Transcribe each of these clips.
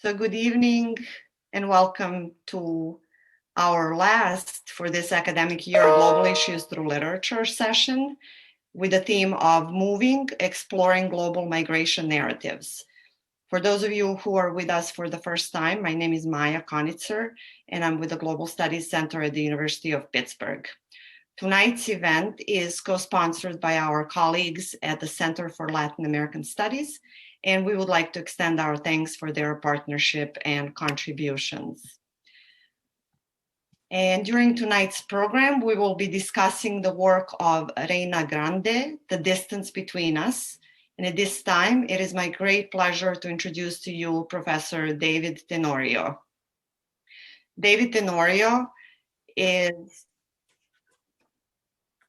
So good evening and welcome to our last for this academic year Global Issues Through Literature session with the theme of Moving, Exploring Global Migration Narratives. For those of you who are with us for the first time, my name is Maya Konitzer and I'm with the Global Studies Center at the University of Pittsburgh. Tonight's event is co-sponsored by our colleagues at the Center for Latin American Studies, and we would like to extend our thanks for their partnership and contributions. And during tonight's program, we will be discussing the work of Reyna Grande, The Distance Between Us. And at this time, it is my great pleasure to introduce to you Professor David Tenorio. David Tenorio is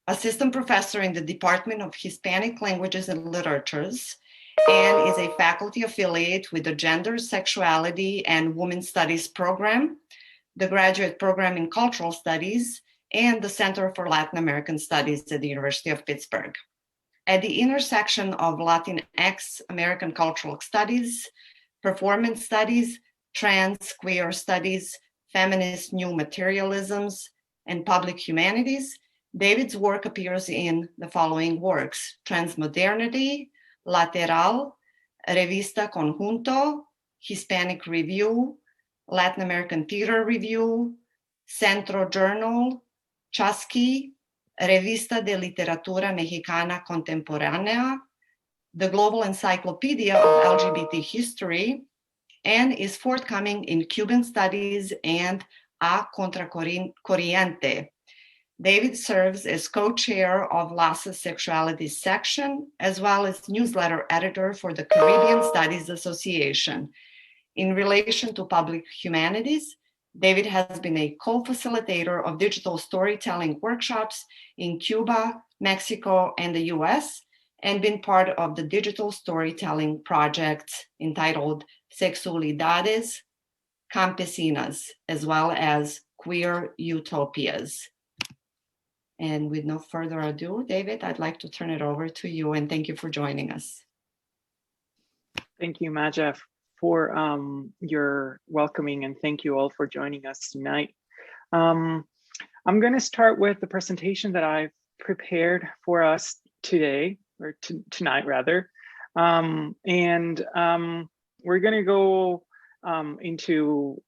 assistant professor in the Department of Hispanic Languages and Literatures and is a faculty affiliate with the Gender, Sexuality, and Women's Studies program, the Graduate Program in Cultural Studies, and the Center for Latin American Studies at the University of Pittsburgh. At the intersection of Latinx American Cultural Studies, Performance Studies, Trans, Queer Studies, Feminist New Materialisms, and Public Humanities, David's work appears in the following works: Transmodernity, Lateral, Revista Conjunto, Hispanic Review, Latin American Theater Review, Centro Journal, Chasqui, Revista de Literatura Mexicana Contemporánea, the Global Encyclopedia of LGBT History, and is forthcoming in Cuban Studies and A Contracorriente. David serves as co-chair of LASA's Sexuality section, as well as newsletter editor for the Caribbean Studies Association. In relation to public humanities, David has been a co-facilitator of digital storytelling workshops in Cuba, Mexico, and the US, and been part of the digital storytelling project entitled Sexualidades Campesinas, as well as Queer Utopias. And with no further ado, David, I'd like to turn it over to you, and thank you for joining us. Thank you, Maja, for your welcoming, and thank you all for joining us tonight. I'm going to start with the presentation that I've prepared for us today, or tonight rather. We're going to go into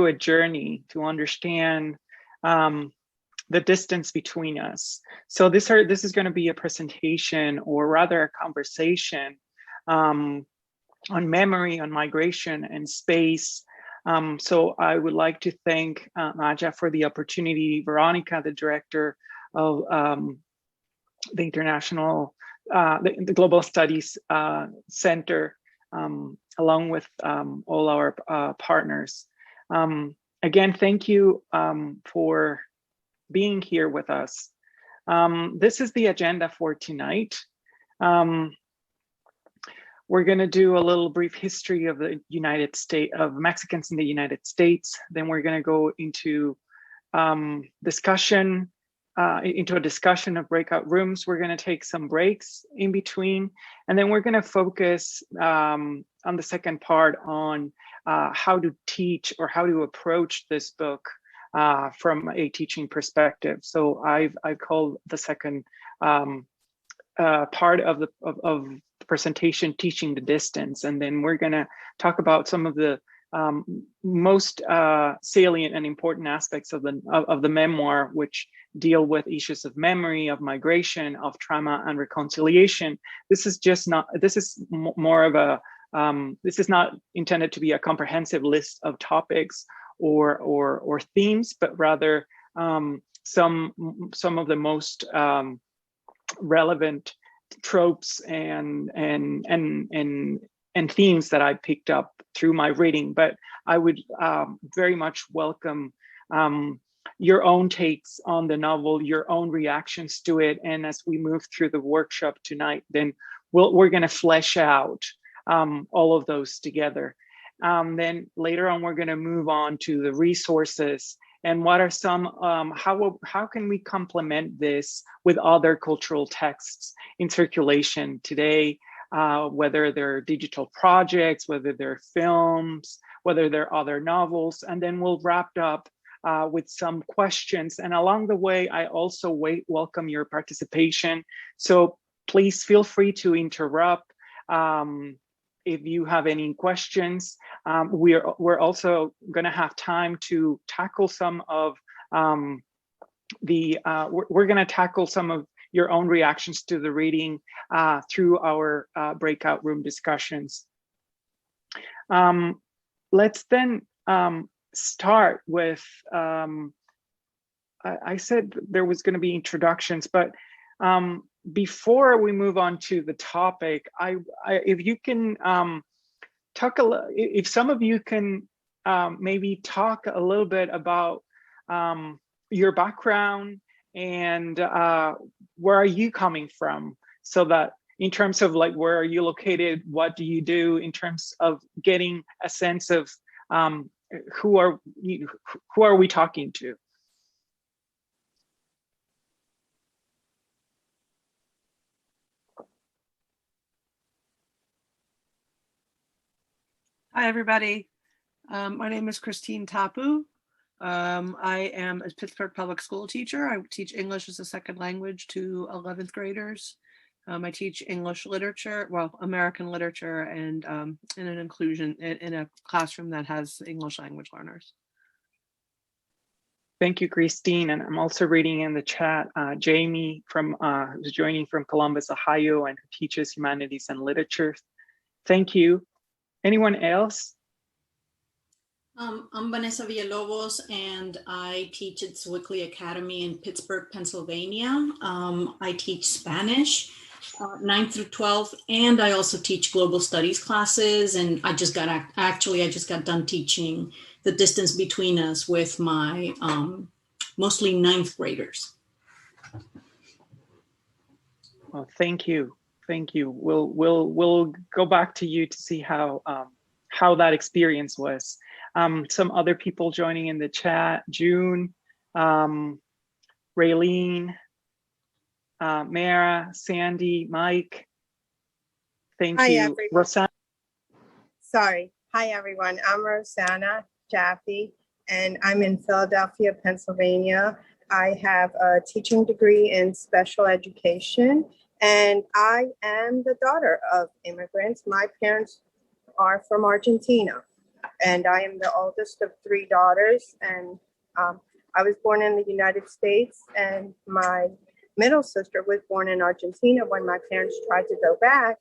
a journey to understand the distance between us. So this is going to be a presentation, or rather a conversation, on memory, on migration and space. So I would like to thank Maja for the opportunity, Veronica, the director of the International, the Global Studies Center, along with all our partners. Again, thank you for being here with us. This is the agenda for tonight. We're going to do a little brief history of the United States, of Mexicans in the United States. Then we're going to go into a discussion of breakout rooms. We're going to take some breaks in between, and then we're going to focus on the second part on how to teach, or how to approach this book from a teaching perspective. So I've called the second part of the presentation "Teaching the Distance," and then we're going to talk about some of the most salient and important aspects of the memoir, which deal with issues of memory, of migration, of trauma and reconciliation. This is more of a this is not intended to be a comprehensive list of topics or themes, but rather some of the most relevant tropes and themes that I picked up through my reading. But I would very much welcome your own takes on the novel, your own reactions to it, and as we move through the workshop tonight, then we're going to flesh out all of those together. Then later on, we're going to move on to the resources and what are some, how can we complement this with other cultural texts in circulation today, whether they're digital projects, whether they're films, whether they're other novels, and then we'll wrap up with some questions. And along the way, I also welcome your participation. So please feel free to interrupt if you have any questions. We're also going to have time to tackle some of we're going to tackle some of your own reactions to the reading through our breakout room discussions. Let's then start with, I said there was going to be introductions, but before we move on to the topic, if you can if some of you can maybe talk a little bit about your background and where are you coming from, so that in terms of like where are you located, what do you do, in terms of getting a sense of who are we talking to? Hi, everybody. My name is Christine Tapu. I am a Pittsburgh public school teacher. I teach English as a second language to 11th graders. I teach English literature, well, American literature, and in an inclusion in a classroom that has English language learners. Thank you, Christine. And I'm also reading in the chat, Jamie who's joining from Columbus, Ohio, and who teaches humanities and literature. Thank you. Anyone else? I'm Vanessa Villalobos, and I teach at Swickley Academy in Pittsburgh, Pennsylvania. I teach Spanish, 9th through 12th, and I also teach global studies classes. And I just got done teaching the distance between us with my mostly 9th graders. Well, thank you. Thank you. We'll go back to you to see how that experience was. Some other people joining in the chat: June, Raylene, Mara, Sandy, Mike. Thank you. Rosanna. Sorry. Hi, everyone. I'm Rosanna Jaffe, and I'm in Philadelphia, Pennsylvania. I have a teaching degree in special education, and I am the daughter of immigrants. My parents are from Argentina, and I am the oldest of 3 daughters. And I was born in the United States, and my middle sister was born in Argentina when my parents tried to go back,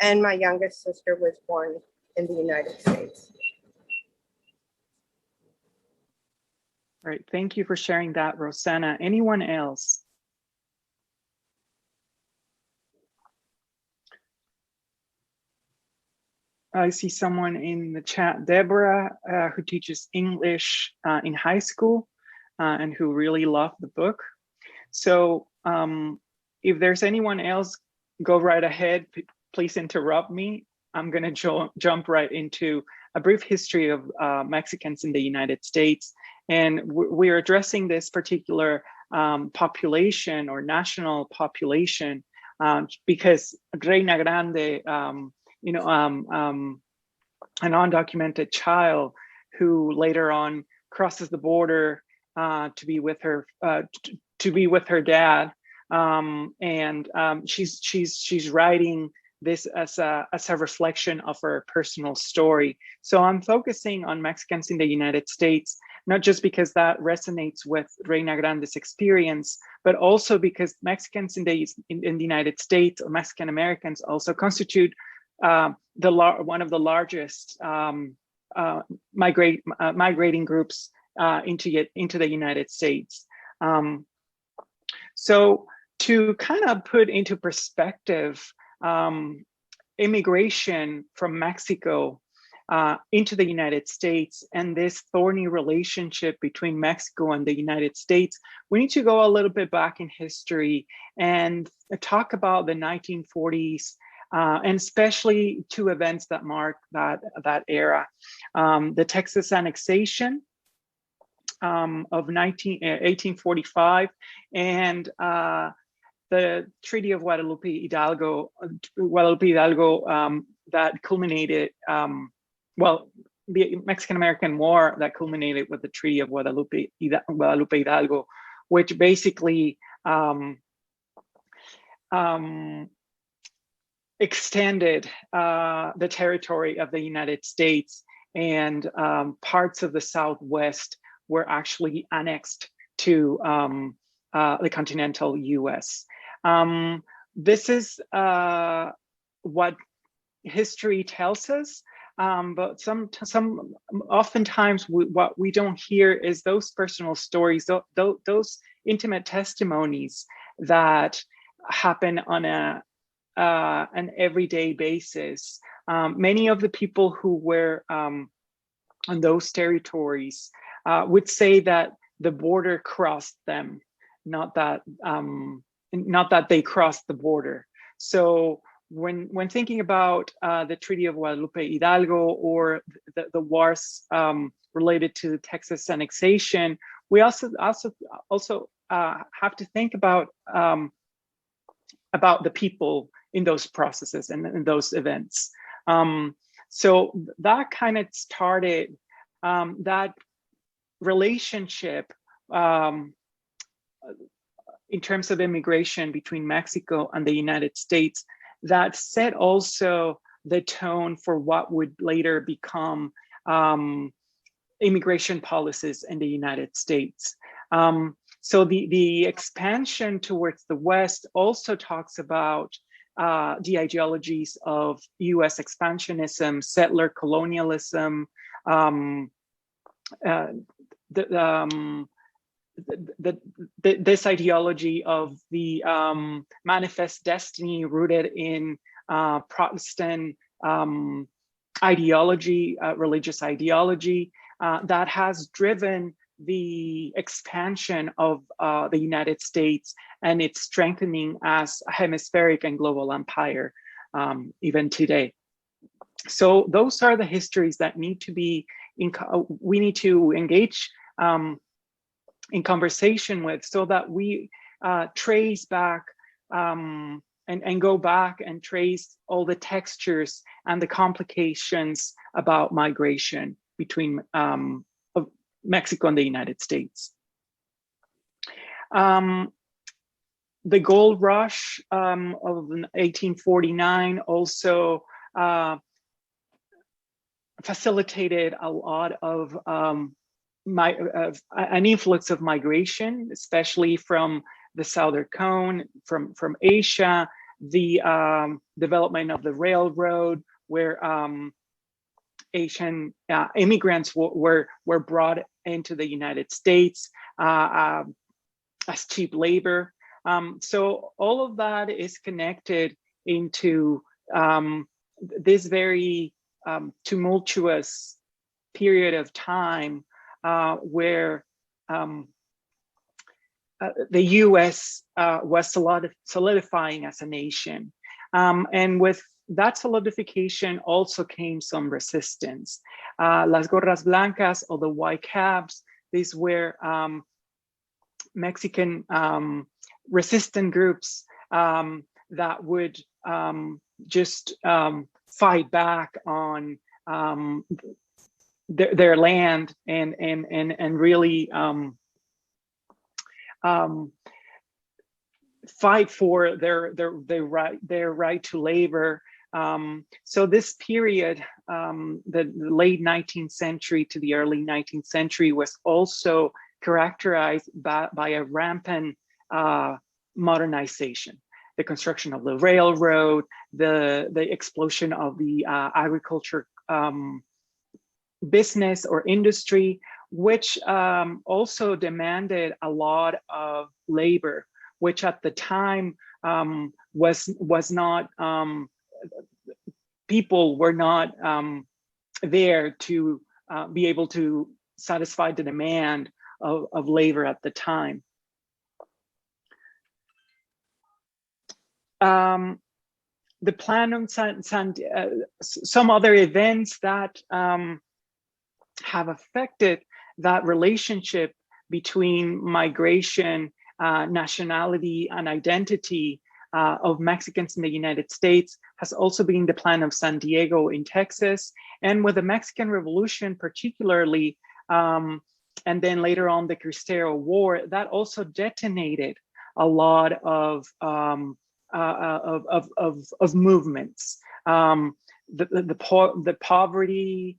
and my youngest sister was born in the United States. All right, thank you for sharing that, Rosanna. Anyone else? I see someone in the chat, Deborah, who teaches English in high school and who really loved the book. So if there's anyone else, go right ahead. Please interrupt me. I'm going to jump right into a brief history of Mexicans in the United States. And we're addressing this particular population or national population because Reyna Grande, an undocumented child who later on crosses the border to be with her dad, and she's writing this as a reflection of her personal story. So I'm focusing on Mexicans in the United States, not just because that resonates with Reyna Grande's experience, but also because Mexicans in the United States, or Mexican Americans, also constitute one of the largest migrating groups into the United States. So to kind of put into perspective immigration from Mexico into the United States and this thorny relationship between Mexico and the United States, we need to go a little bit back in history and talk about the 1940s, and especially 2 events that mark that era. The Texas annexation of 1845 and the Treaty of Guadalupe Hidalgo, that culminated, well, the Mexican-American War that culminated with the Treaty of Guadalupe Hidalgo, which basically extended the territory of the United States, and parts of the Southwest were actually annexed to the continental US. This is what history tells us, but oftentimes what we don't hear is those personal stories, those intimate testimonies that happen on an everyday basis. Many of the people who were on those territories would say that the border crossed them, not that they crossed the border. So when thinking about the Treaty of Guadalupe Hidalgo or the wars related to Texas annexation, we also have to think about the people in those processes and in those events. So that kind of started that relationship in terms of immigration between Mexico and the United States, that set also the tone for what would later become immigration policies in the United States. So the expansion towards the West also talks about the ideologies of US expansionism, settler colonialism, this ideology of the manifest destiny rooted in Protestant ideology, religious ideology, that has driven the expansion of the United States and its strengthening as a hemispheric and global empire, even today. So those are the histories that need to be, we need to engage in conversation with, so that we trace back and go back and trace all the textures and the complications about migration between Mexico and the United States. The gold rush of 1849 also facilitated a lot of an influx of migration, especially from the Southern Cone, from Asia, the development of the railroad, where Asian immigrants were brought into the United States as cheap labor. So all of that is connected into this very tumultuous period of time where the US was solidifying as a nation. And with that solidification also came some resistance. Las Gorras Blancas, or the White Caps, these were Mexican resistant groups that would just fight back on their land and really fight for their right to labor. So this period, the late 19th century to the early 19th century, was also characterized by a rampant modernization. The construction of the railroad, the explosion of the agriculture business or industry, which also demanded a lot of labor, which at the time was not, people were not there to be able to satisfy the demand of labor at the time. The plan on some other events that have affected that relationship between migration nationality and identity of Mexicans in the United States has also been the plan of San Diego in Texas. And with the Mexican Revolution particularly, and then later on the Cristero War, that also detonated a lot of movements. The poverty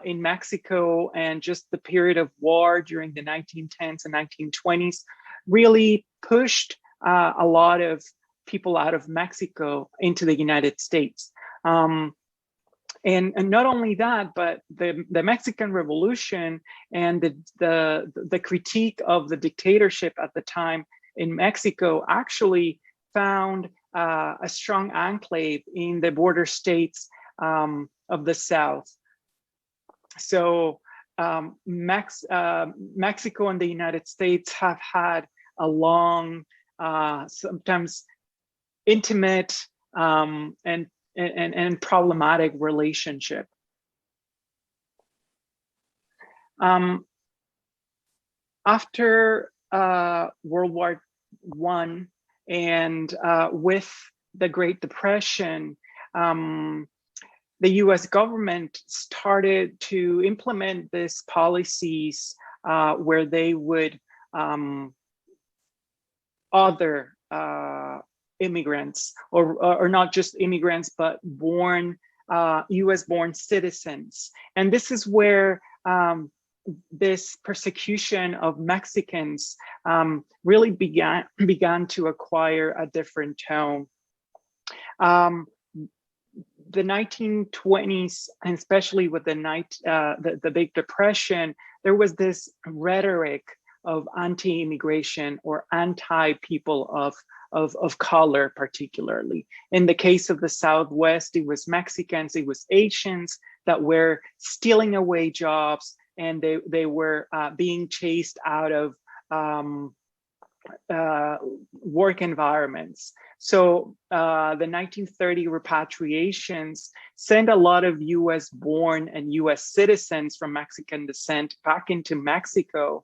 in Mexico and just the period of war during the 1910s and 1920s really pushed a lot of people out of Mexico into the United States. And not only that, but the Mexican Revolution and the critique of the dictatorship at the time in Mexico actually found a strong enclave in the border states of the South. So Mexico and the United States have had a long, sometimes intimate and problematic relationship. After World War I and with the Great Depression, the US government started to implement these policies where they would other immigrants, or not just immigrants, but US born citizens. And this is where this persecution of Mexicans really began to acquire a different tone. The 1920s, and especially with the Big Depression, there was this rhetoric of anti-immigration or anti-people of color, particularly. In the case of the Southwest, it was Mexicans, it was Asians that were stealing away jobs, and they were being chased out of work environments. So the 1930 repatriations sent a lot of US born and US citizens from Mexican descent back into Mexico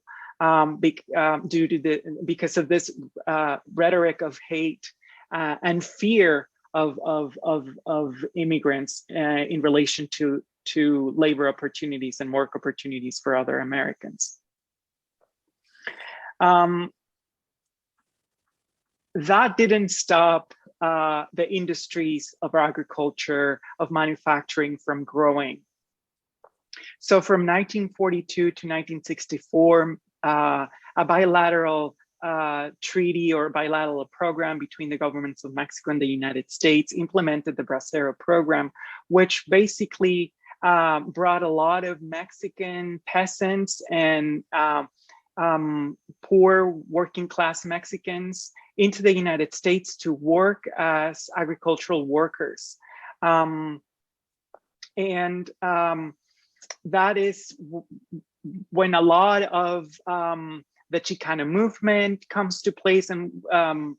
because of this rhetoric of hate and fear of immigrants in relation to labor opportunities and work opportunities for other Americans. That didn't stop the industries of agriculture, of manufacturing from growing. So from 1942 to 1964, a bilateral treaty or bilateral program between the governments of Mexico and the United States implemented the Bracero program, which basically brought a lot of Mexican peasants and poor working class Mexicans into the United States to work as agricultural workers. That is when a lot of the Chicano movement comes to place and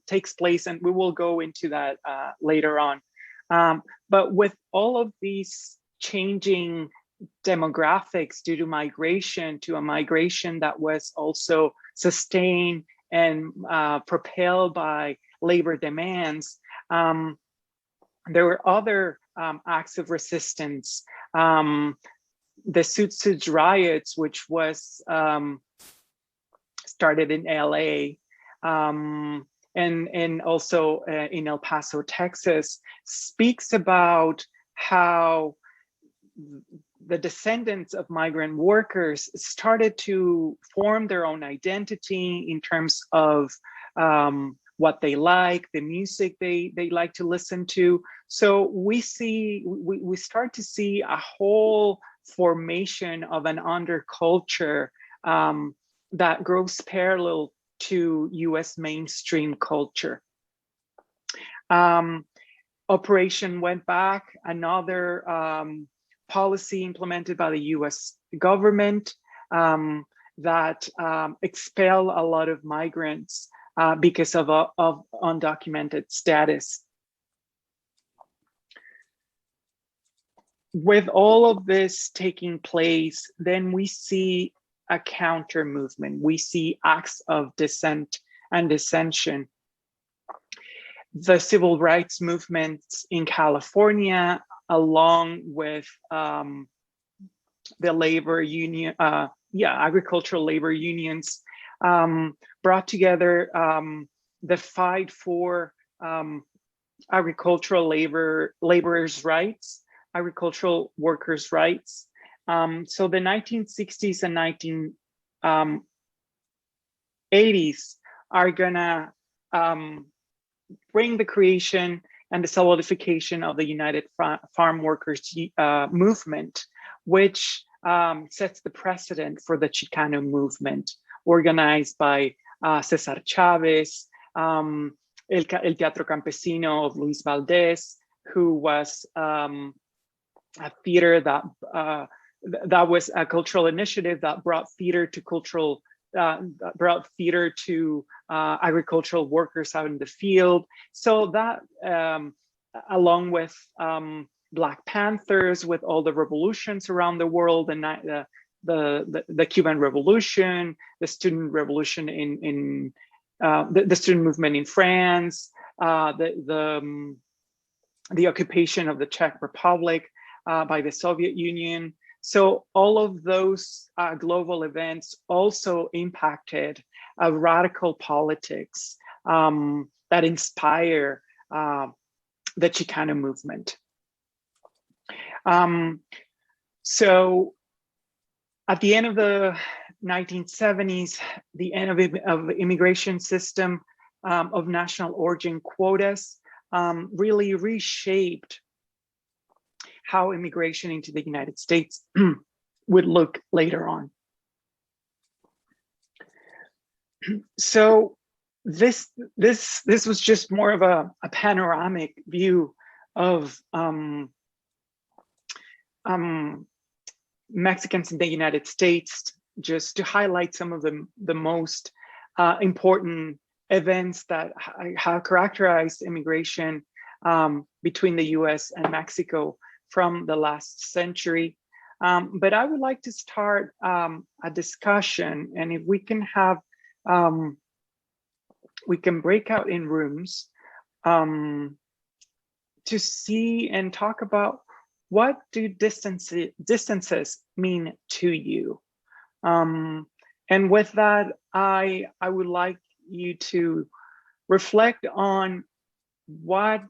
takes place, and we will go into that later on. But with all of these changing demographics due to migration, to a migration that was also sustained and propelled by labor demands, there were other acts of resistance. The Suit riots, which was started in LA and also in El Paso, Texas, speaks about how the descendants of migrant workers started to form their own identity in terms of what they like, the music they like to listen to. So we start to see a whole formation of an underculture that grows parallel to US mainstream culture. Operation Went Back, another policy implemented by the US government that expel a lot of migrants because of undocumented status. With all of this taking place, then we see a counter movement. We see acts of dissent and dissension. The civil rights movements in California, along with the labor union, agricultural labor unions, brought together the fight for agricultural laborers' rights, agricultural workers' rights. So the 1960s and 1980s are gonna bring the creation and the solidification of the United Farm Workers movement, which sets the precedent for the Chicano movement, organized by Cesar Chavez, El Teatro Campesino of Luis Valdez, who was a theater that was a cultural initiative that brought theater to agricultural workers out in the field. So that, along with Black Panthers, with all the revolutions around the world, and the Cuban Revolution, the student revolution in the student movement in France, the occupation of the Czech Republic by the Soviet Union. So all of those global events also impacted radical politics that inspire the Chicano movement. So at the end of the 1970s, the end of the immigration system of national origin quotas really reshaped how immigration into the United States would look later on. So this was just more of a panoramic view of Mexicans in the United States, just to highlight some of the most important events that have characterized immigration between the US and Mexico from the last century. But I would like to start a discussion, and if we can have, we can break out in rooms to see and talk about what do distances mean to you. And with that, I would like you to reflect on what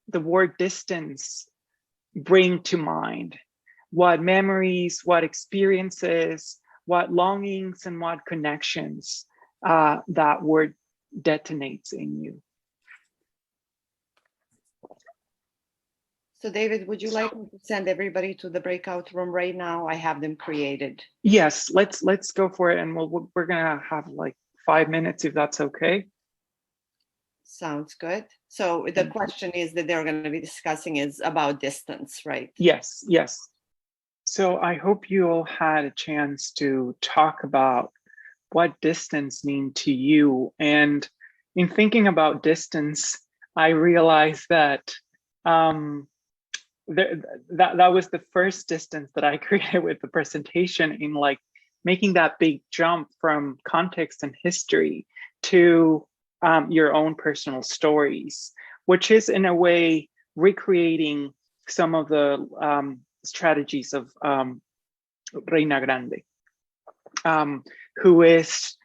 the word distance bring to mind, what memories, what experiences, what longings, and what connections that word detonates in you. So David, would you like me to send everybody to the breakout room right now? I have them created. Yes, let's go for it, and we're gonna have like 5 minutes if that's okay. Sounds good. So the question is that they're going to be discussing is about distance, right? Yes, yes. So I hope you all had a chance to talk about what distance mean to you. And in thinking about distance, I realized that that was the first distance that I created with the presentation, in like making that big jump from context and history to your own personal stories, which is in a way recreating some of the strategies of Reyna Grande, who is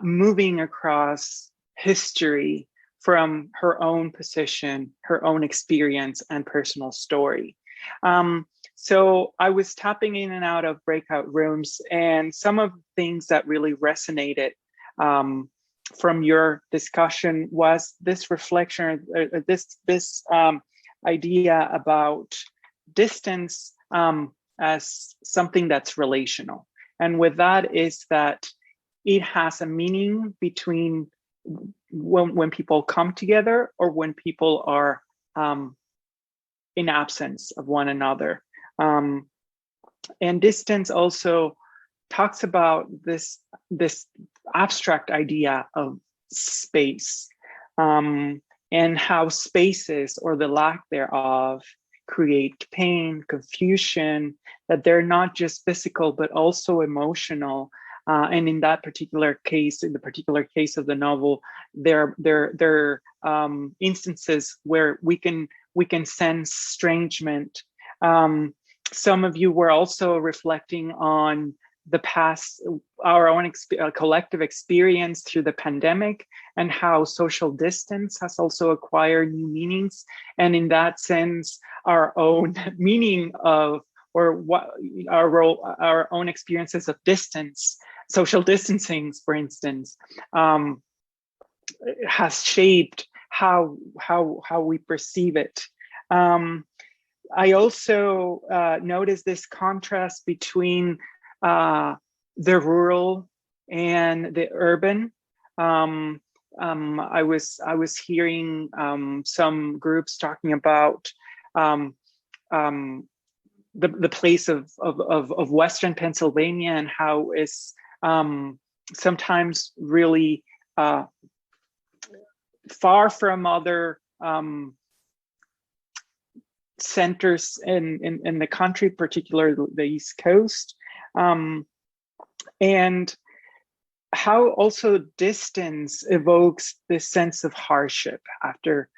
moving across history from her own position, her own experience, and personal story. So I was tapping in and out of breakout rooms, and some of the things that really resonated from your discussion was this reflection, this idea about distance as something that's relational. And with that is that it has a meaning between when people come together or when people are in absence of one another. And distance also talks about this abstract idea of space, and how spaces, or the lack thereof, create pain, confusion, that they're not just physical, but also emotional, And in that particular case, in the particular case of the novel, there are instances where we can sense estrangement. Some of you were also reflecting on the past, our own collective experience through the pandemic, and how social distance has also acquired new meanings. And in that sense, our own meaning of, or what our own experiences of distance, social distancing, for instance, has shaped how we perceive it. I also noticed this contrast between the rural and the urban. I was hearing some groups talking about the place of Western Pennsylvania, and how is sometimes really far from other centers in the country, particularly the East Coast, and how also distance evokes this sense of hardship after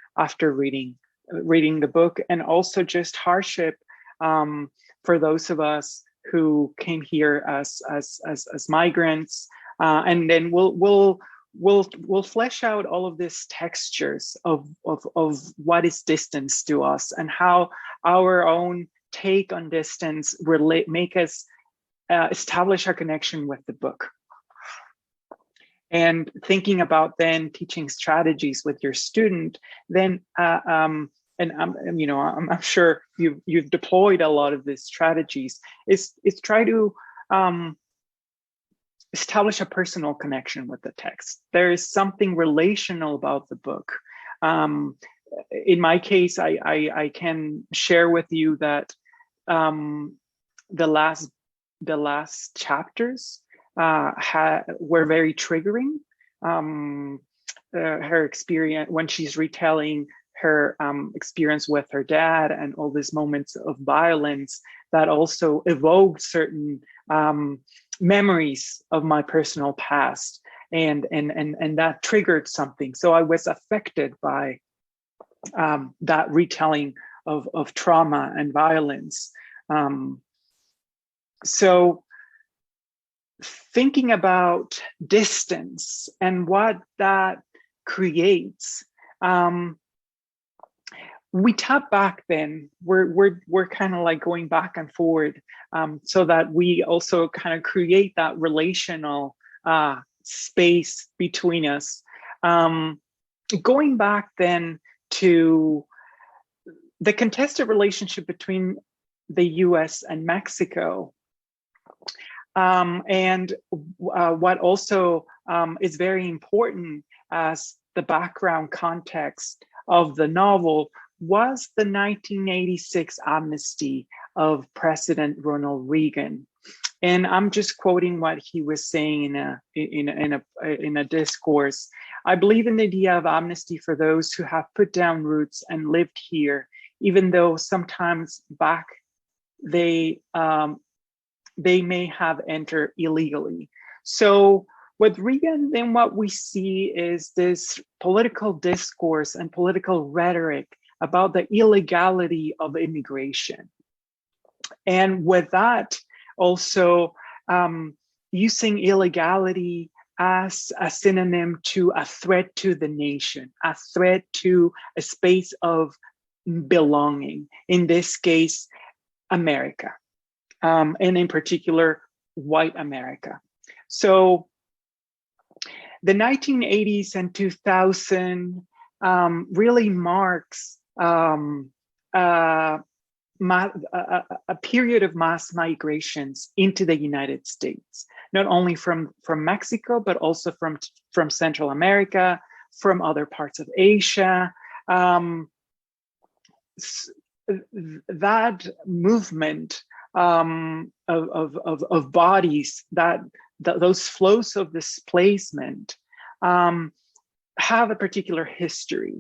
reading the book, and also just hardship for those of us who came here as migrants, and then we'll flesh out all of these textures of what is distance to us, and how our own take on distance make us establish a connection with the book. And thinking about then teaching strategies with your student, then and I'm sure you've deployed a lot of these strategies. Is try to establish a personal connection with the text. There is something relational about the book. In my case, I can share with you that the last chapters were very triggering. Her experience when she's retelling her experience with her dad, and all these moments of violence that also evoked certain memories of my personal past, and that triggered something. So I was affected by that retelling of trauma and violence. So thinking about distance and what that creates, we tap back. Then we're kind of like going back and forward, so that we also kind of create that relational space between us. Going back then to the contested relationship between the US and Mexico, and what also is very important as the background context of the novel was the 1986 amnesty of President Ronald Reagan. And I'm just quoting what he was saying in a discourse. I believe in the idea of amnesty for those who have put down roots and lived here, even though sometimes back they may have entered illegally. So with Reagan, then what we see is this political discourse and political rhetoric about the illegality of immigration. And with that, also using illegality as a synonym to a threat to the nation, a threat to a space of belonging, in this case, America, and in particular, white America. So the 1980s and 2000 really marks a period of mass migrations into the United States, not only from Mexico, but also from Central America, from other parts of Asia. That movement of bodies, those flows of displacement have a particular history.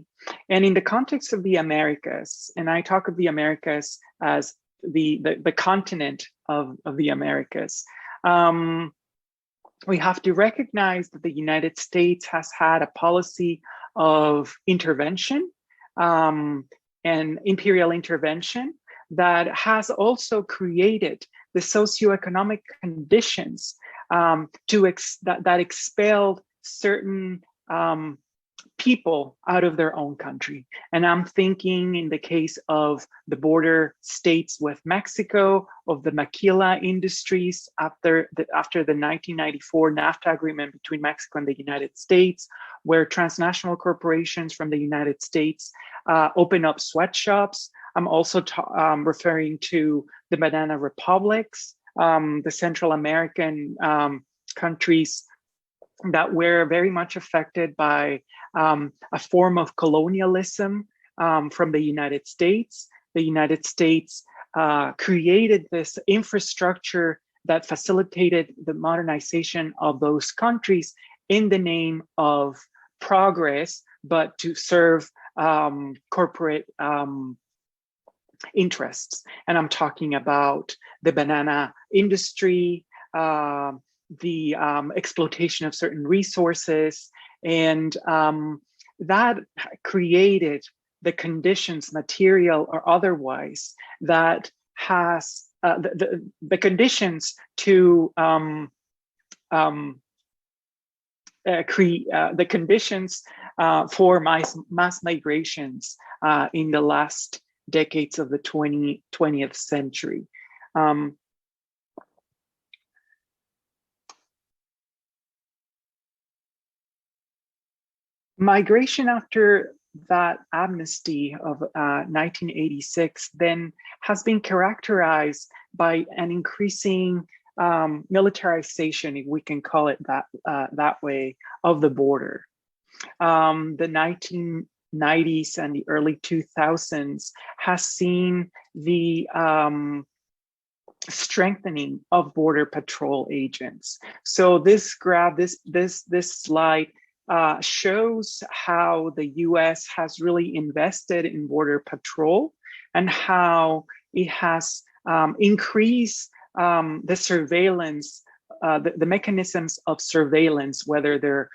And in the context of the Americas, and I talk of the Americas as the continent of the Americas, we have to recognize that the United States has had a policy of intervention and imperial intervention that has also created the socioeconomic conditions that expelled certain people out of their own country. And I'm thinking in the case of the border states with Mexico, of the maquila industries after the 1994 NAFTA agreement between Mexico and the United States, where transnational corporations from the United States open up sweatshops. I'm also referring to the banana republics, the Central American countries that were very much affected by a form of colonialism from the United States. The United States created this infrastructure that facilitated the modernization of those countries in the name of progress, but to serve corporate interests. And I'm talking about the banana industry, the exploitation of certain resources, and that created the conditions, material or otherwise, that has the conditions to the conditions for mass migrations in the last decades of the 20th century. Migration after that amnesty of 1986 then has been characterized by an increasing militarization, if we can call it that way, of the border. The 1990s and the early 2000s has seen the strengthening of border patrol agents. So this graph, this slide shows how the US has really invested in border patrol and how it has increased the surveillance, the mechanisms of surveillance, whether they're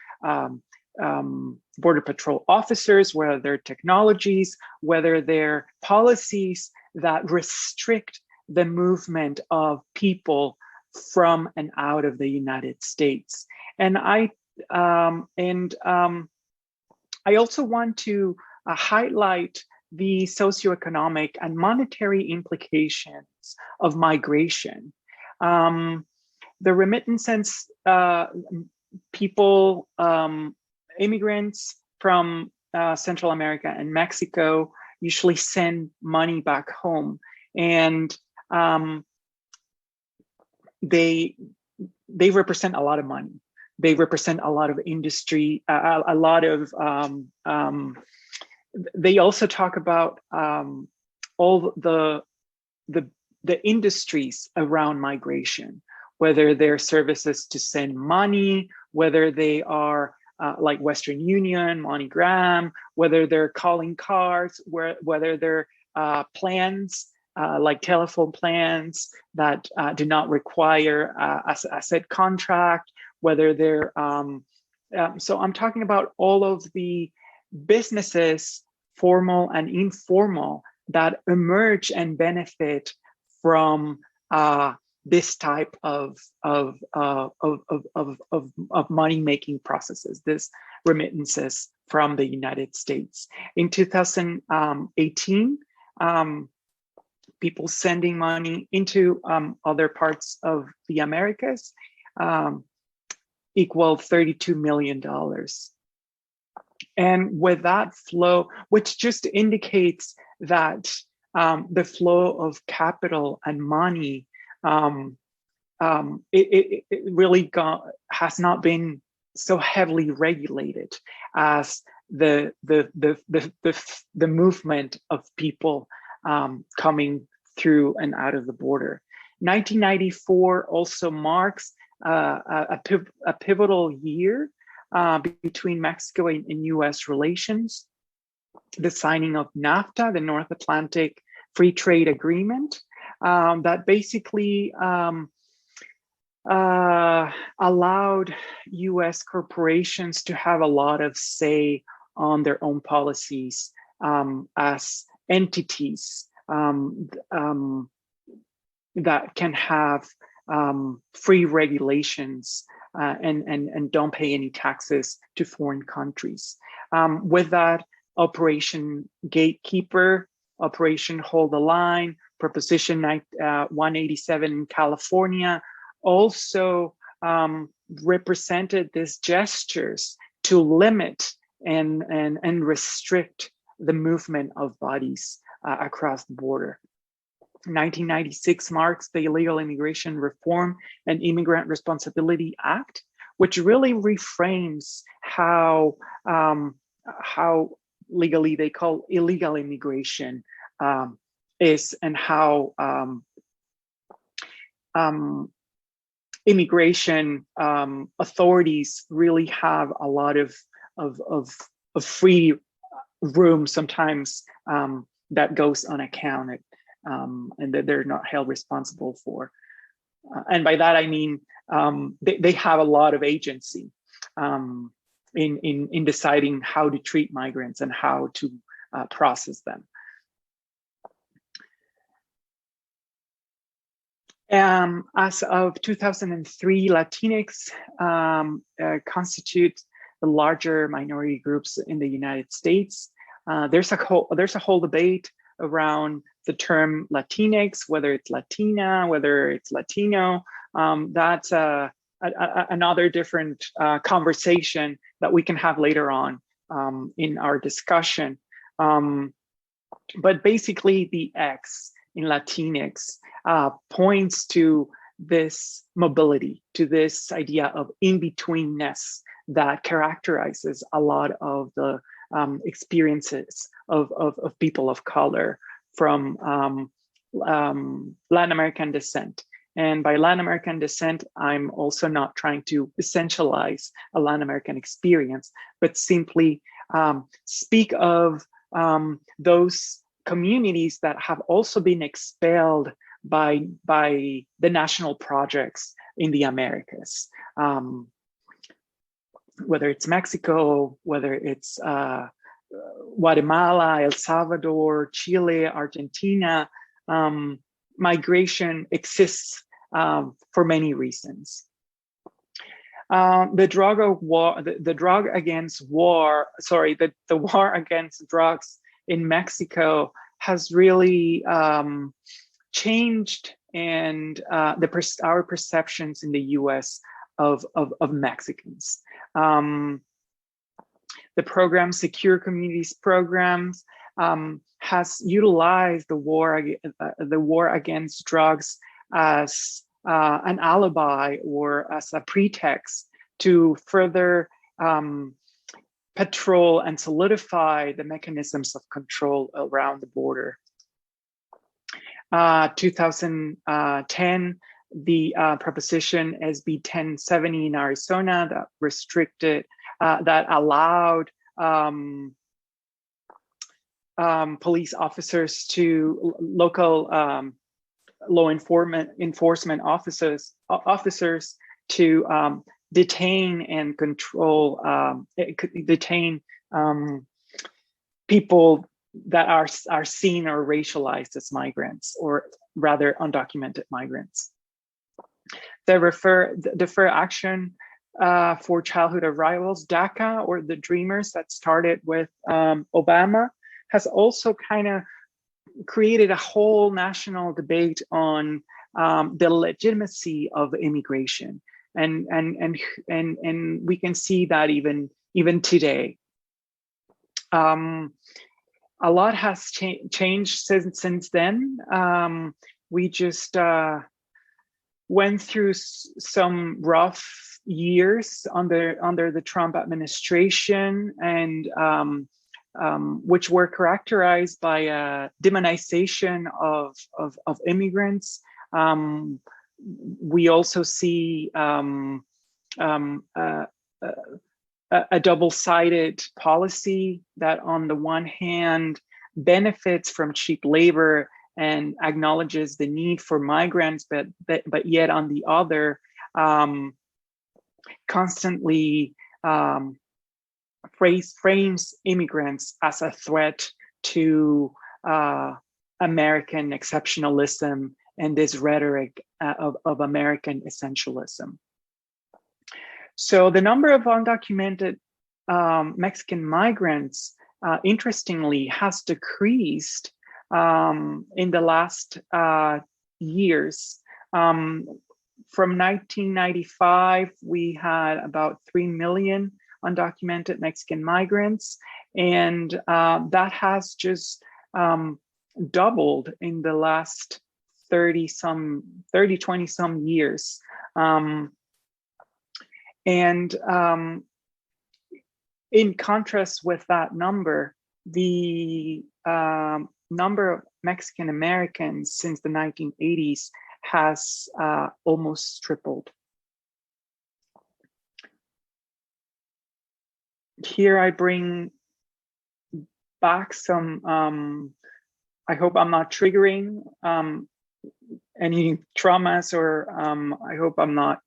border patrol officers, whether they're technologies, whether they're policies that restrict the movement of people from and out of the United States. And I also want to highlight the socioeconomic and monetary implications of migration. The remittances, people, immigrants from Central America and Mexico usually send money back home, and they represent a lot of money. They represent a lot of industry, a lot of, they also talk about all the industries around migration, whether they're services to send money, whether they are like Western Union, MoneyGram, whether they're calling cards, whether they're plans, like telephone plans that do not require a set contract, whether they're, so I'm talking about all of the businesses, formal and informal, that emerge and benefit from this type of money-making processes, this remittances from the United States. In 2018, people sending money into other parts of the Americas equaled $32 million. And with that flow, which just indicates that the flow of capital and money, it really has not been so heavily regulated as the movement of people coming through and out of the border. 1994 also marks a pivotal year between Mexico and US relations. The signing of NAFTA, the North Atlantic Free Trade Agreement, that basically allowed US corporations to have a lot of say on their own policies as entities that can have free regulations and don't pay any taxes to foreign countries. With that, Operation Gatekeeper, Operation Hold the Line, Proposition 187 in California also represented these gestures to limit and restrict the movement of bodies across the border. 1996 marks the Illegal Immigration Reform and Immigrant Responsibility Act, which really reframes how legally they call illegal immigration is, and how immigration authorities really have a lot of free room sometimes that goes unaccounted, and that they're not held responsible for. And by that I mean they have a lot of agency in deciding how to treat migrants and how to process them. As of 2003, Latinx constitute the larger minority groups in the United States. There's a whole debate around the term Latinx, whether it's Latina, whether it's Latino. That's another different conversation that we can have later on in our discussion. But basically, the X in Latinx points to this mobility, to this idea of in-betweenness that characterizes a lot of the experiences of people of color from Latin American descent. And by Latin American descent, I'm also not trying to essentialize a Latin American experience, but simply speak of those communities that have also been expelled by the national projects in the Americas. Whether it's Mexico, whether it's Guatemala, El Salvador, Chile, Argentina, migration exists for many reasons. The war against drugs in Mexico has really changed and our perceptions in the U.S. of Mexicans. The program, Secure Communities programs, has utilized the war against drugs as an alibi or as a pretext to further patrol and solidify the mechanisms of control around the border. 2010, the Proposition SB 1070 in Arizona that restricted, that allowed police officers to local law enforcement officers to detain and control, detain people that are seen or racialized as migrants, or rather undocumented migrants. The Defer Action for Childhood Arrivals, DACA, or the Dreamers, that started with Obama, has also kind of created a whole national debate on the legitimacy of immigration, and we can see that even today. A lot has changed since then. We just went through some rough years under the Trump administration, and which were characterized by a demonization of immigrants. We also see a double-sided policy that on the one hand benefits from cheap labor and acknowledges the need for migrants, but yet on the other constantly frames immigrants as a threat to American exceptionalism and this rhetoric of American essentialism. So the number of undocumented Mexican migrants, interestingly, has decreased in the last years. From 1995, we had about 3 million undocumented Mexican migrants, and that has just doubled in the last 20 some years. In contrast with that number, the number of Mexican Americans since the 1980s has almost tripled. Here I bring back some, I hope I'm not triggering any traumas, or I hope I'm not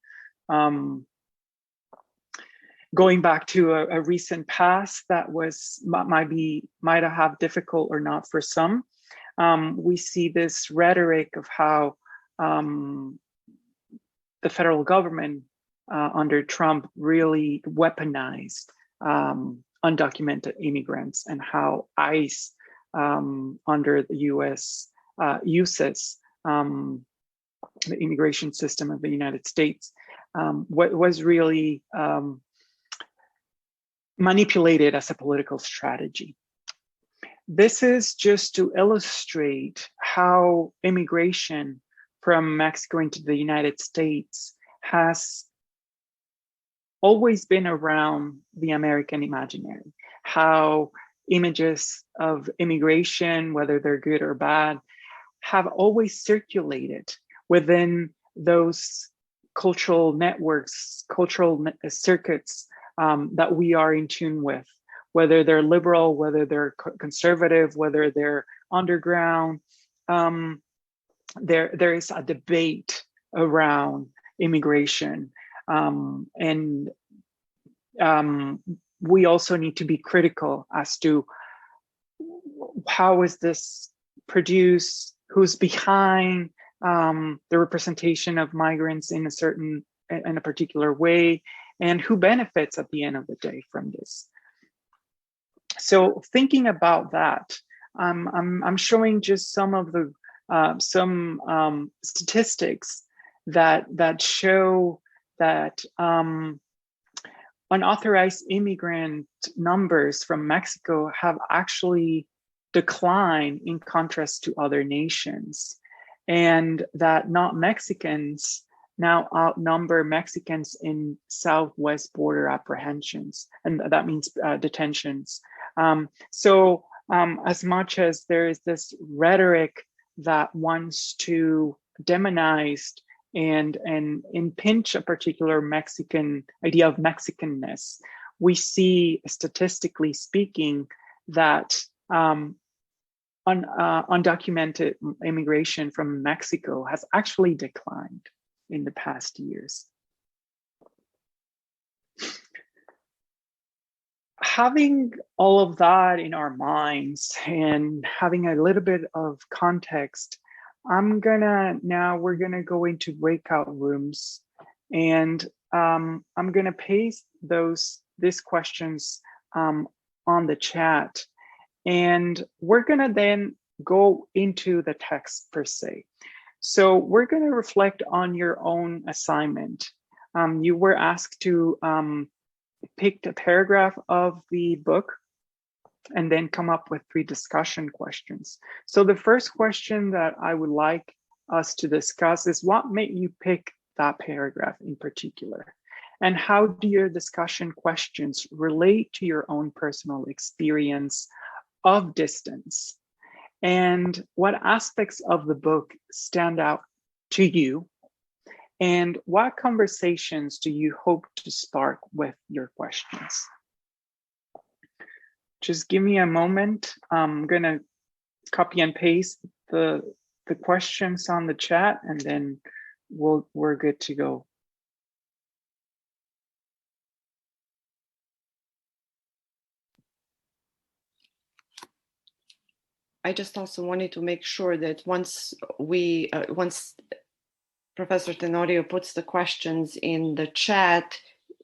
going back to a recent past that might have difficult or not for some. We see this rhetoric of how the federal government under Trump really weaponized undocumented immigrants, and how ICE under the US uses the immigration system of the United States, what was really manipulated as a political strategy. This is just to illustrate how immigration from Mexico into the United States has always been around the American imaginary, how images of immigration, whether they're good or bad, have always circulated within those cultural networks, cultural circuits that we are in tune with, whether they're liberal, whether they're conservative, whether they're underground. There is a debate around immigration, and we also need to be critical as to how is this produced, who's behind the representation of migrants in a particular way, and who benefits at the end of the day from this. So thinking about that, I'm showing just some of the statistics that show that unauthorized immigrant numbers from Mexico have actually declined in contrast to other nations, and that not Mexicans now outnumber Mexicans in southwest border apprehensions, and that means detentions. So as much as there is this rhetoric that wants to demonize and impinge a particular Mexican idea of Mexicanness, we see, statistically speaking, that undocumented immigration from Mexico has actually declined in the past years. Having all of that in our minds and having a little bit of context, we're gonna go into breakout rooms, and I'm gonna paste these questions on the chat, and we're gonna then go into the text per se. So we're gonna reflect on your own assignment. You were asked to pick a paragraph of the book and then come up with 3 discussion questions. So the first question that I would like us to discuss is, what made you pick that paragraph in particular? And how do your discussion questions relate to your own personal experience of distance? And what aspects of the book stand out to you? And what conversations do you hope to spark with your questions? Just give me a moment. I'm gonna copy and paste the questions on the chat, and then we're good to go. I just also wanted to make sure that once Professor Tenorio puts the questions in the chat,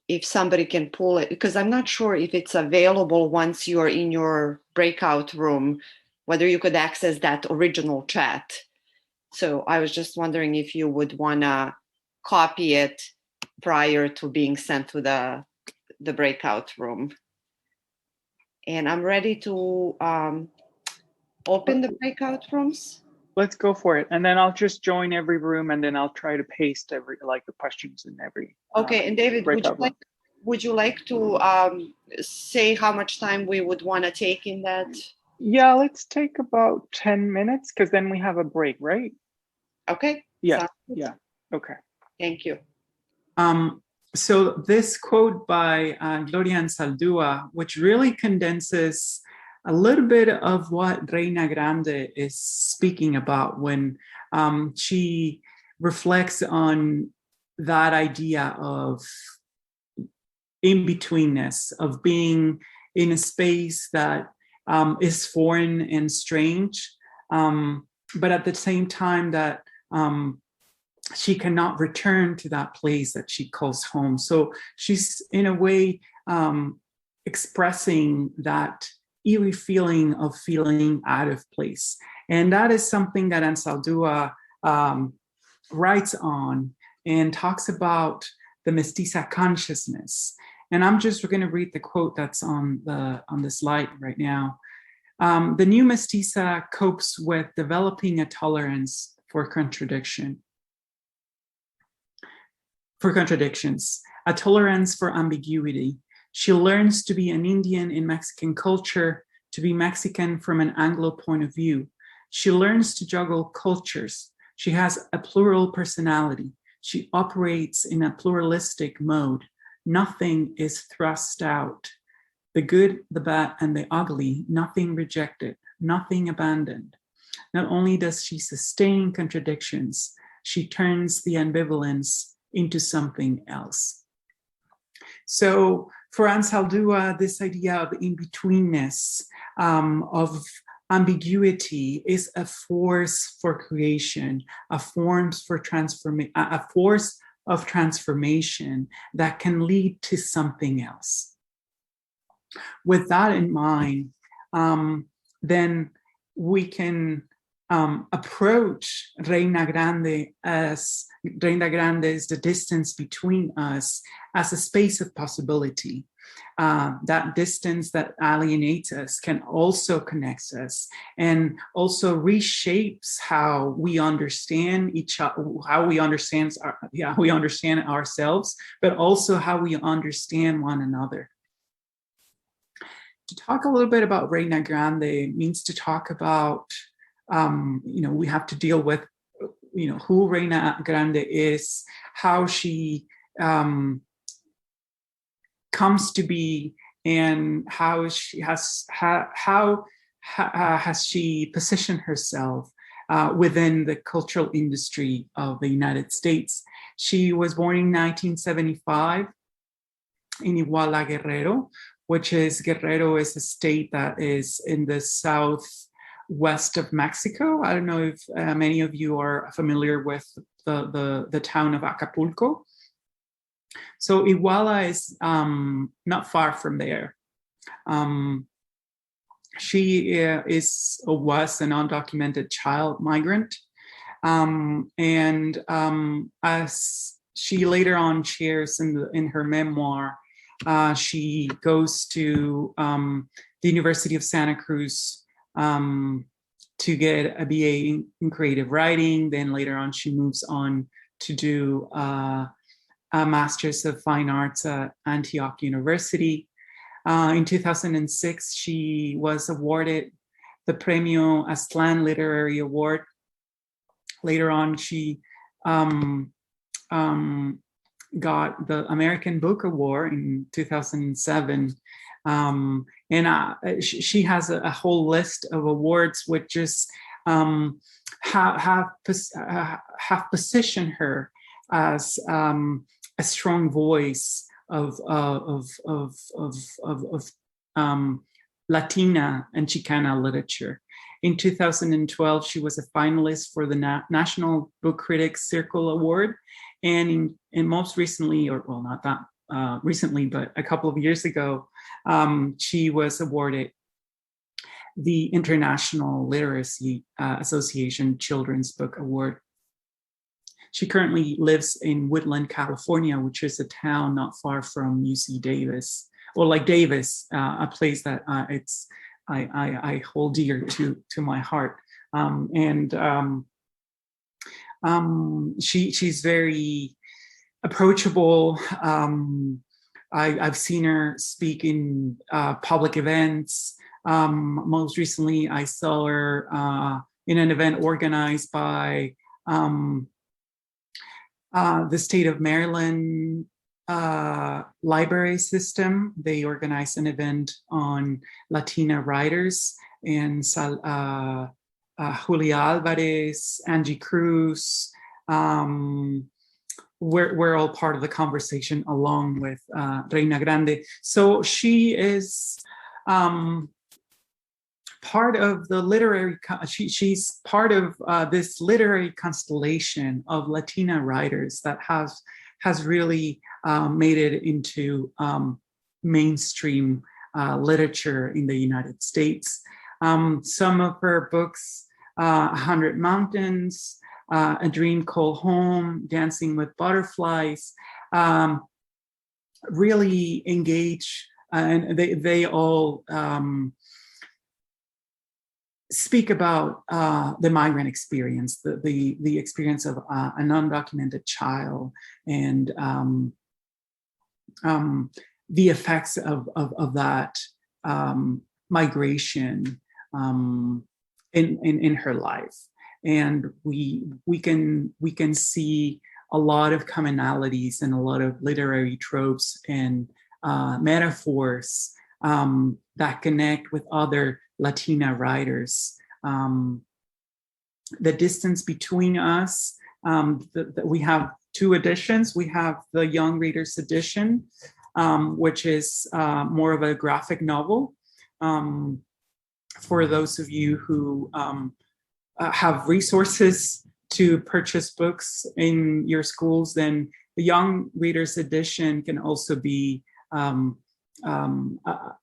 if somebody can pull it, because I'm not sure if it's available once you're in your breakout room, whether you could access that original chat. So I was just wondering if you would want to copy it prior to being sent to the breakout room. And I'm ready to open the breakout rooms. Let's go for it. And then I'll just join every room, and then I'll try to paste the questions in every Okay, and David, would you like to say how much time we would want to take in that? Yeah, let's take about 10 minutes, because then we have a break, right? Okay. Yeah, yeah, okay. Thank you. So this quote by Gloria Ansaldúa, which really condenses a little bit of what Reyna Grande is speaking about when she reflects on that idea of in-betweenness, of being in a space that is foreign and strange, but at the same time that she cannot return to that place that she calls home. So she's in a way expressing that eerie feeling of feeling out of place. And that is something that Ansaldúa writes on and talks about the mestiza consciousness. And I'm just going to read the quote that's on the slide right now. The new mestiza copes with developing a tolerance for contradictions, a tolerance for ambiguity. She learns to be an Indian in Mexican culture, to be Mexican from an Anglo point of view. She learns to juggle cultures. She has a plural personality. She operates in a pluralistic mode. Nothing is thrust out. The good, the bad, and the ugly, nothing rejected, nothing abandoned. Not only does she sustain contradictions, she turns the ambivalence into something else. So for Ansaldúa, this idea of in-betweenness, of ambiguity, is a force for creation, a force of transformation that can lead to something else. With that in mind, then we can approach Reyna Grande as the distance between us as a space of possibility. That distance that alienates us can also connect us and also reshapes how we understand each other, how we understand ourselves, but also how we understand one another. To talk a little bit about Reyna Grande means to talk about, we have to deal with, who Reyna Grande is, how she comes to be, and how she has she positioned herself within the cultural industry of the United States. She was born in 1975 in Iguala, Guerrero, Guerrero is a state that is in the southwest of Mexico. I don't know if many of you are familiar with the town of Acapulco. So Iguala is not far from there. She was an undocumented child migrant. And as she later on shares in her memoir, she goes to the University of Santa Cruz to get a BA in creative writing. Then later on, she moves on to do a Master's of Fine Arts at Antioch University. In 2006, she was awarded the Premio Aztlán Literary Award. Later on, she got the American Book Award in 2007. She has a whole list of awards which just have positioned her as a strong voice of Latina and Chicana literature. In 2012, she was a finalist for the National Book Critics Circle Award. And most recently, or well, not that recently, but a couple of years ago, she was awarded the International Literacy Association Children's Book Award. She currently lives in Woodland, California, which is a town not far from UC Davis, or like Davis, a place that I hold dear to my heart. She's very approachable. I've seen her speak in public events. Most recently, I saw her in an event organized by the state of Maryland library system. They organized an event on Latina writers, and Julia Alvarez, Angie Cruz, we're all part of the conversation along with Reyna Grande. So she is part of the literary, she's part of this literary constellation of Latina writers that has really made it into mainstream literature in the United States. Some of her books, 100 Mountains, A Dream Called Home, Dancing with Butterflies, really engage, and they all speak about the migrant experience, the experience of an undocumented child, and the effects of that migration in her life. And we can see a lot of commonalities and a lot of literary tropes and metaphors that connect with other Latina writers. The distance between us, we have two editions. We have the Young Readers edition, which is more of a graphic novel. For those of you who have resources to purchase books in your schools, then the Young Readers edition can also be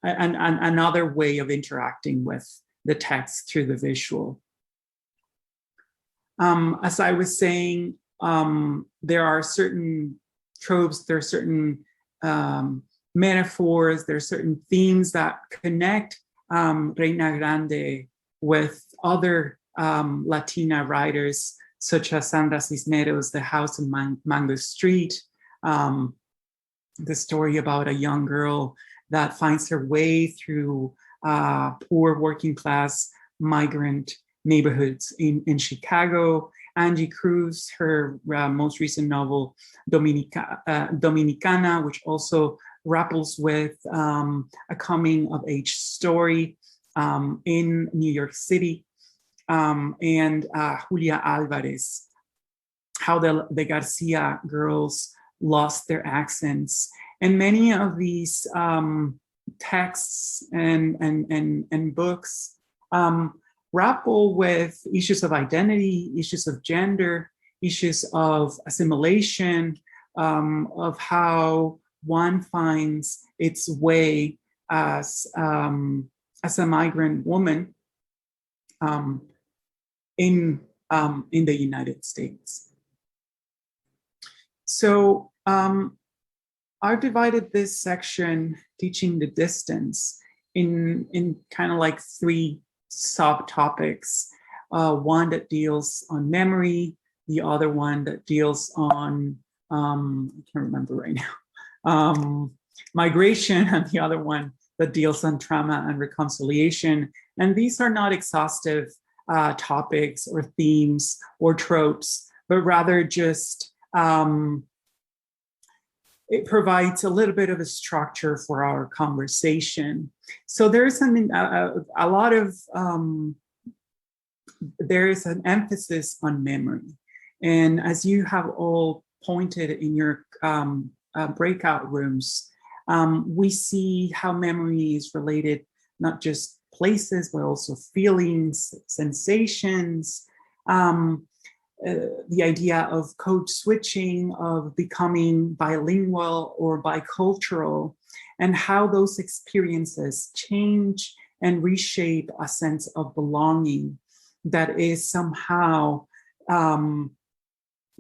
another way of interacting with the text through the visual. As I was saying, there are certain tropes, there are certain metaphors, there are certain themes that connect Reyna Grande with other Latina writers, such as Sandra Cisneros' The House on Mango Street, the story about a young girl that finds her way through poor working class migrant neighborhoods in Chicago. Angie Cruz, her most recent novel, Dominicana, which also grapples with a coming of age story in New York City. And Julia Alvarez, how the Garcia girls lost their accents. And many of these texts and books grapple with issues of identity, issues of gender, issues of assimilation, of how one finds its way as a migrant woman in the United States. So I've divided this section, Teaching the Distance, in kind of like three subtopics. One that deals on memory, the other one that deals on, I can't remember right now, migration, and the other one that deals on trauma and reconciliation. And these are not exhaustive topics or themes or tropes, but rather just it provides a little bit of a structure for our conversation. So there's a lot of, there is an emphasis on memory. And as you have all pointed in your breakout rooms, we see how memory is related not just places, but also feelings, sensations, the idea of code switching, of becoming bilingual or bicultural, and how those experiences change and reshape a sense of belonging that is somehow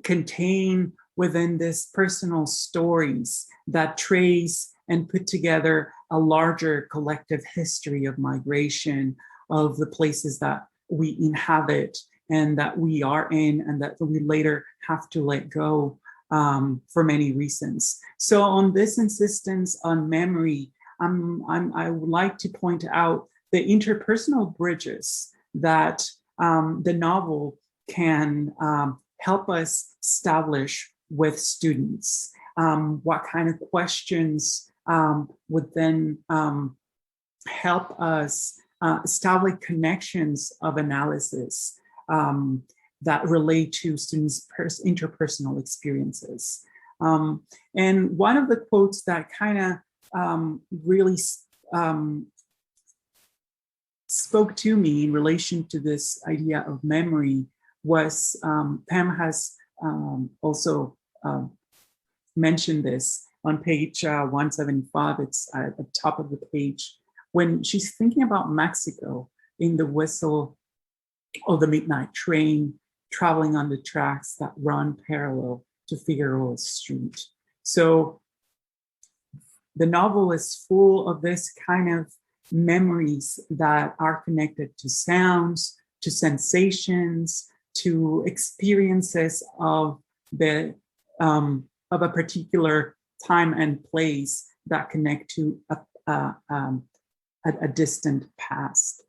contained within this personal stories that trace and put together a larger collective history of migration, of the places that we inhabit and that we are in, and that we later have to let go for many reasons. So on this insistence on memory, I would like to point out the interpersonal bridges that the novel can help us establish with students. What kind of questions would then help us establish connections of analysis that relate to students' interpersonal experiences. And one of the quotes that kind of really spoke to me in relation to this idea of memory was, Pam has also mentioned this on page 175, it's at the top of the page, when she's thinking about Mexico in the whistle of the midnight train traveling on the tracks that run parallel to Figueroa Street. So the novel is full of this kind of memories that are connected to sounds, to sensations, to experiences of the of a particular time and place that connect to a distant past.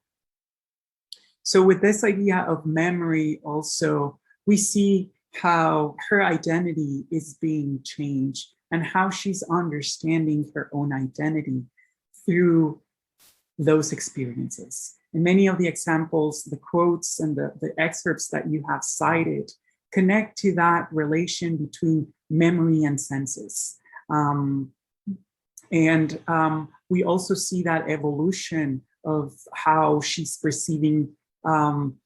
So with this idea of memory also, we see how her identity is being changed and how she's understanding her own identity through those experiences. And many of the examples, the quotes and the excerpts that you have cited connect to that relation between memory and senses. We also see that evolution of how she's perceiving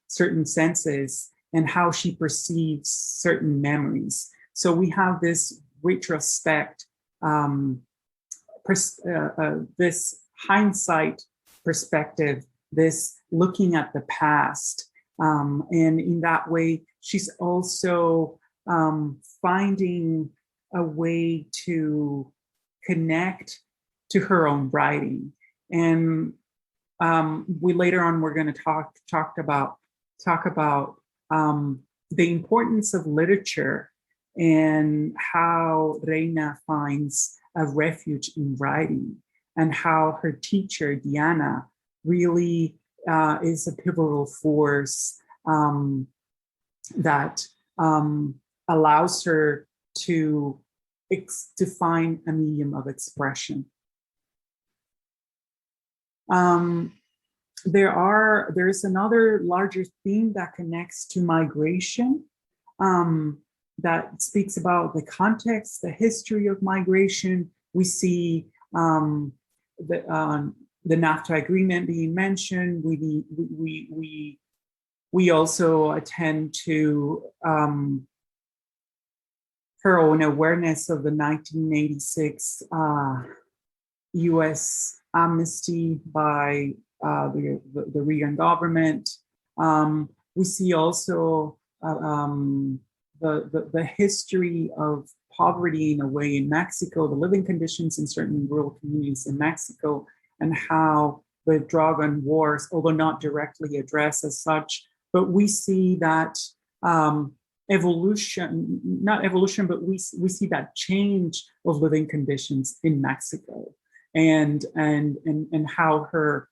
certain senses and how she perceives certain memories. So we have this retrospect, this hindsight perspective, this looking at the past. And in that way, she's also finding a way to connect to her own writing. And we later on, we're going to talk about the importance of literature and how Reyna finds a refuge in writing, and how her teacher, Diana, really is a pivotal force that allows her to find a medium of expression. There is another larger theme that connects to migration, that speaks about the context, the history of migration. We see the NAFTA agreement being mentioned. We also attend to her own awareness of the 1986 U.S. amnesty by the Reagan government. We see also the history of poverty in a way in Mexico, the living conditions in certain rural communities in Mexico, and how the drug and wars, although not directly addressed as such, but we see that evolution, not evolution, but we see that change of living conditions in Mexico, and how her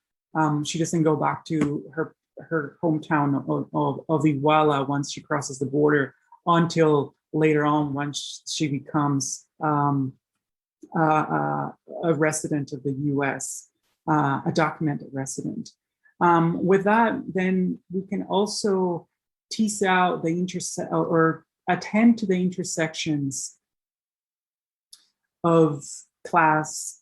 she doesn't go back to her hometown of Iguala once she crosses the border until later on, once she becomes a resident of the U.S., a documented resident. With that, then we can also tease out or attend to the intersections of class,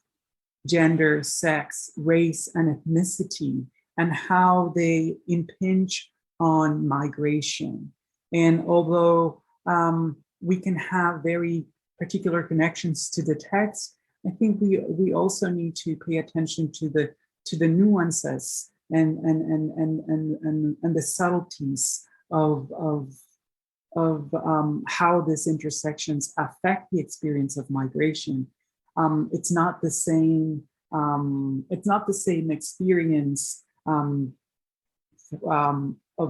gender, sex, race, and ethnicity, and how they impinge on migration. And although we can have very particular connections to the text, I think we also need to pay attention to the nuances and the subtleties of how these intersections affect the experience of migration. It's not the same. It's not the same experience of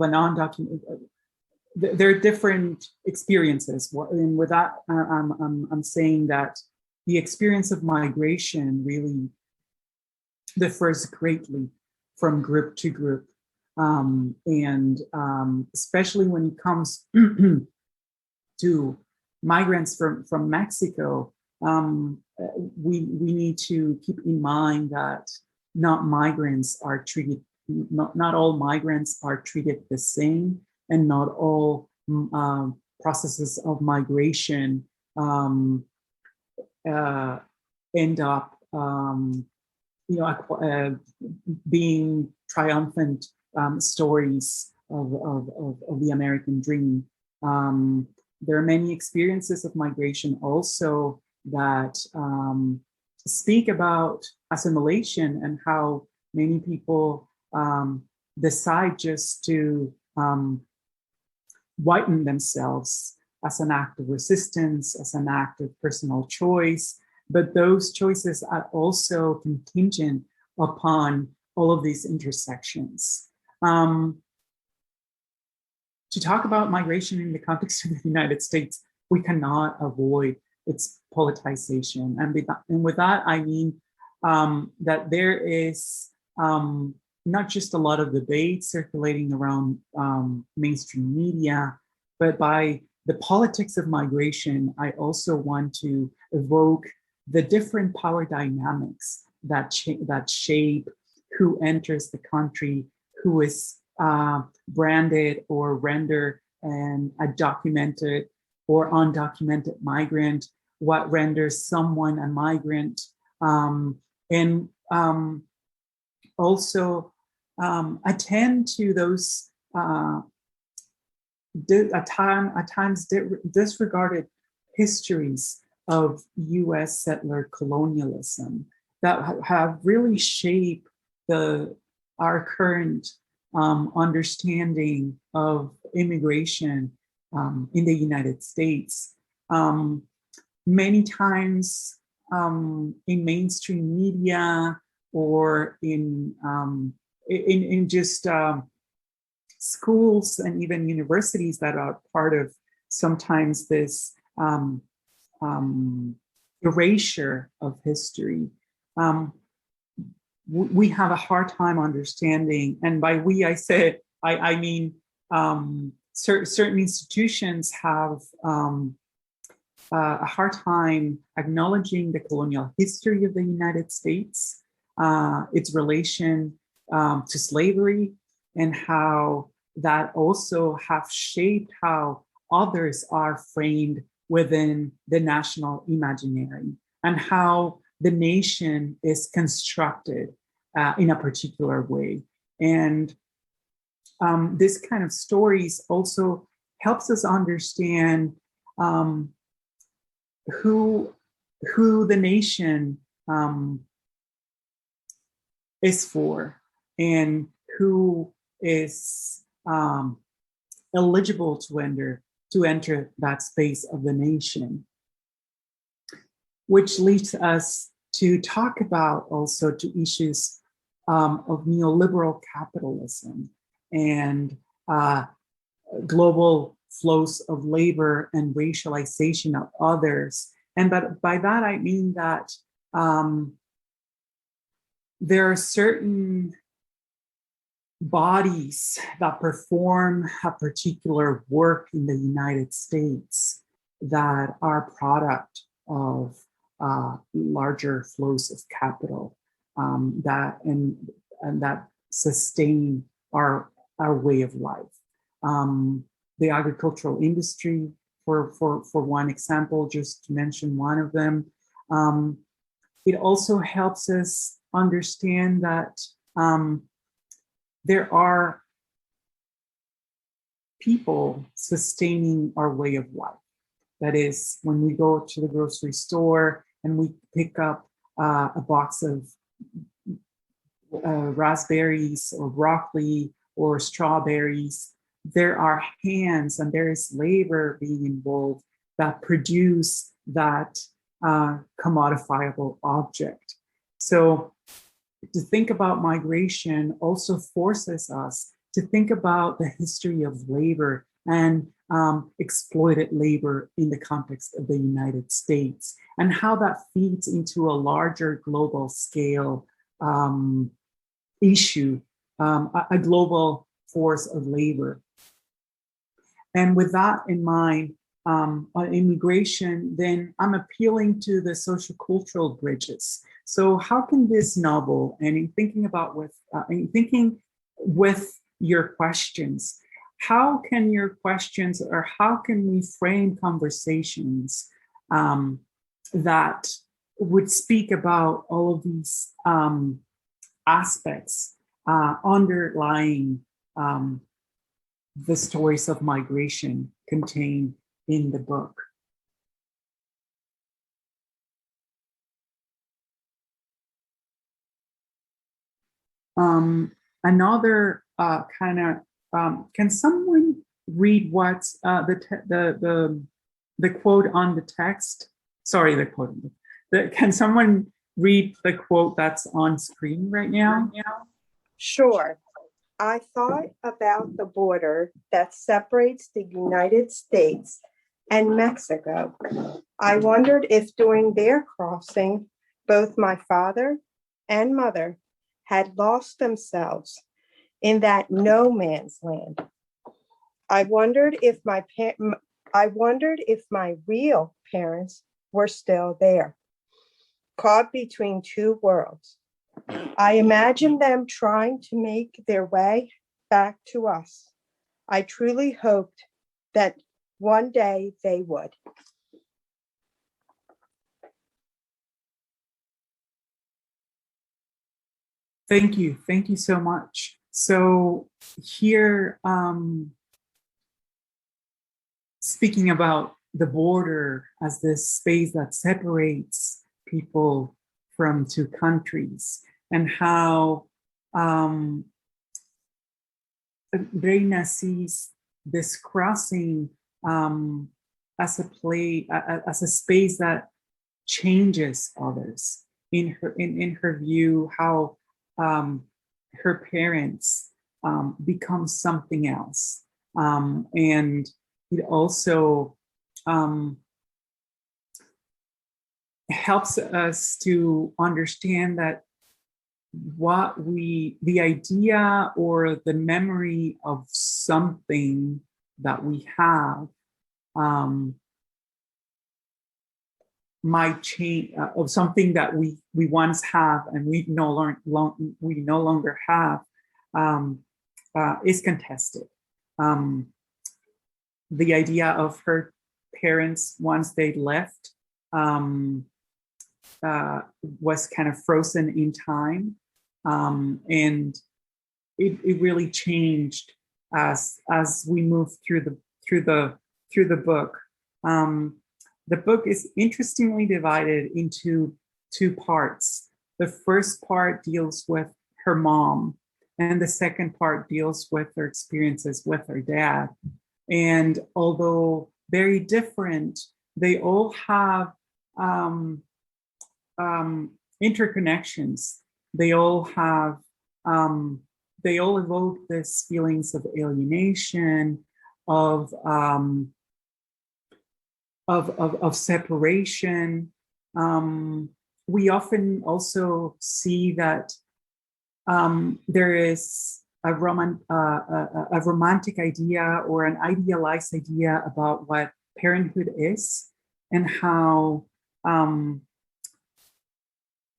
a non-documented. There are different experiences, and with that, I'm saying that the experience of migration really differs greatly from group to group, and especially when it comes to migrants from Mexico. We need to keep in mind that not all migrants are treated the same, and not all processes of migration end up being triumphant stories of the American dream. There are many experiences of migration also that speak about assimilation and how many people decide just to whiten themselves as an act of resistance, as an act of personal choice. But those choices are also contingent upon all of these intersections. To talk about migration in the context of the United States, we cannot avoid its politicization. And with that, I mean that there is not just a lot of debate circulating around mainstream media, but by the politics of migration, I also want to evoke the different power dynamics that shape who enters the country, who is branded or rendered a documented or undocumented migrant, what renders someone a migrant, and also attend to those at times disregarded histories of US settler colonialism that have really shaped our current understanding of immigration in the United States. Many times in mainstream media or in just schools and even universities that are part of sometimes this erasure of history. We have a hard time understanding, and by we I mean certain institutions have a hard time acknowledging the colonial history of the United States, its relation to slavery, and how that also have shaped how others are framed within the national imaginary, and how the nation is constructed in a particular way. And this kind of stories also helps us understand who the nation is for, and who is eligible to enter that space of the nation. Which leads us to talk about also to issues of neoliberal capitalism and global flows of labor and racialization of others. And by that, I mean that there are certain bodies that perform a particular work in the United States that are product of larger flows of capital that sustain our way of life. The agricultural industry, for one example, just to mention one of them. It also helps us understand that there are people sustaining our way of life. That is, when we go to the grocery store and we pick up a box of raspberries or broccoli or strawberries, there are hands and there is labor being involved that produce that commodifiable object. So to think about migration also forces us to think about the history of labor and exploited labor in the context of the United States, and how that feeds into a larger global scale issue, a global force of labor. And with that in mind, on immigration, then I'm appealing to the sociocultural bridges. So how can this novel, and in thinking about with your questions, how can your questions, or how can we frame conversations that would speak about all of these aspects underlying the stories of migration contained in the book? Another can someone read what the quote on the text? Sorry, the quote. Can someone read the quote that's on screen right now? Sure. I thought about the border that separates the United States and Mexico. I wondered if during their crossing, both my father and mother had lost themselves in that no man's land. I wondered if my real parents were still there, caught between two worlds. I imagined them trying to make their way back to us. I truly hoped that one day they would. Thank you so much. So here, speaking about the border as this space that separates people from two countries, and how Reyna sees this crossing as a space that changes others. In her view, how her parents become something else, and it also helps us to understand that the idea or the memory of something that we have might change, of something that we once have and we no longer have, is contested. The idea of her parents once they left was kind of frozen in time, and it really changed as we moved through the book. The book is interestingly divided into two parts. The first part deals with her mom, and the second part deals with her experiences with her dad. And although very different, they all have interconnections. They all evoke this feelings of alienation, of separation. We often also see that there is a romantic idea or an idealized idea about what parenthood is, and how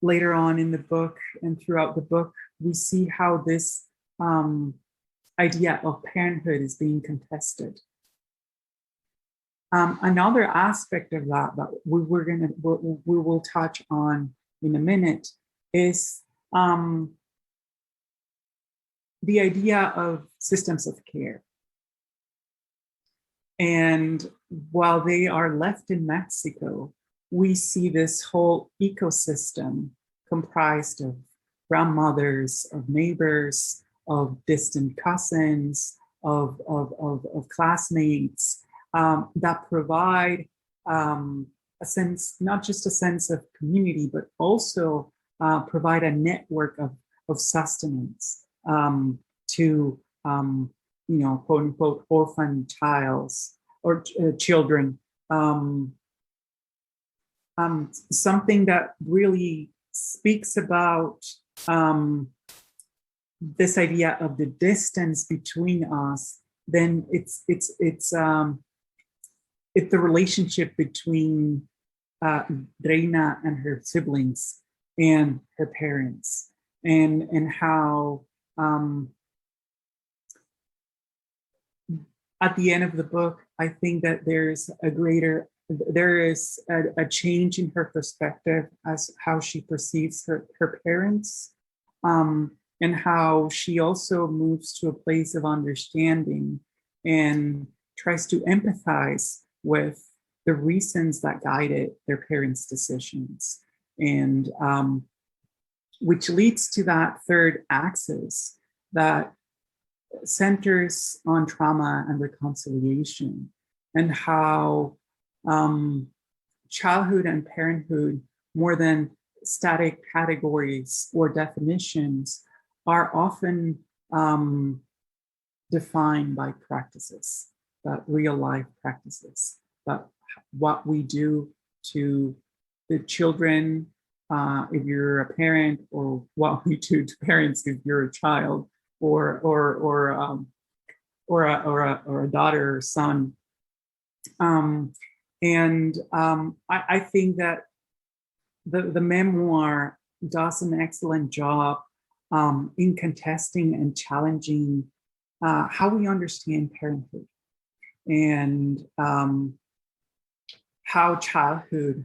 later on in the book and throughout the book, we see how this idea of parenthood is being contested. Another aspect of that we will touch on in a minute is the idea of systems of care. And while they are left in Mexico, we see this whole ecosystem comprised of grandmothers, of neighbors, of distant cousins, of classmates that provide a sense, not just a sense of community, but also provide a network of sustenance to quote unquote orphan childs or children. Something that really speaks about this idea of the distance between us. Then it's the relationship between Reyna and her siblings and her parents, and how at the end of the book, I think that there is a change in her perspective as how she perceives her parents, and how she also moves to a place of understanding and tries to empathize with the reasons that guided their parents' decisions. And which leads to that third axis that centers on trauma and reconciliation, and how childhood and parenthood, more than static categories or definitions, are often defined by practices, that real life practices, that what we do to the children if you're a parent, or what we do to parents if you're a child, or a daughter or son. I think that the memoir does an excellent job in contesting and challenging how we understand parenthood, and how childhood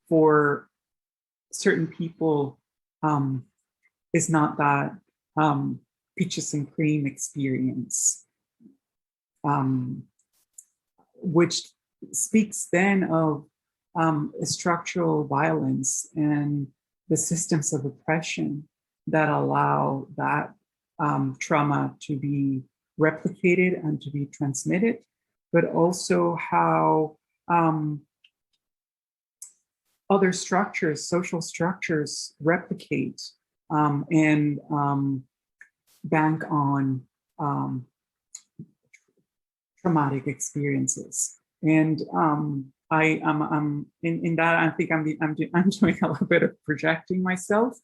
for certain people is not that peaches and cream experience, which speaks then of structural violence and the systems of oppression that allow that trauma to be replicated and to be transmitted, but also how other structures, social structures, replicate and bank on traumatic experiences. And I'm in that, I think I'm doing a little bit of projecting myself,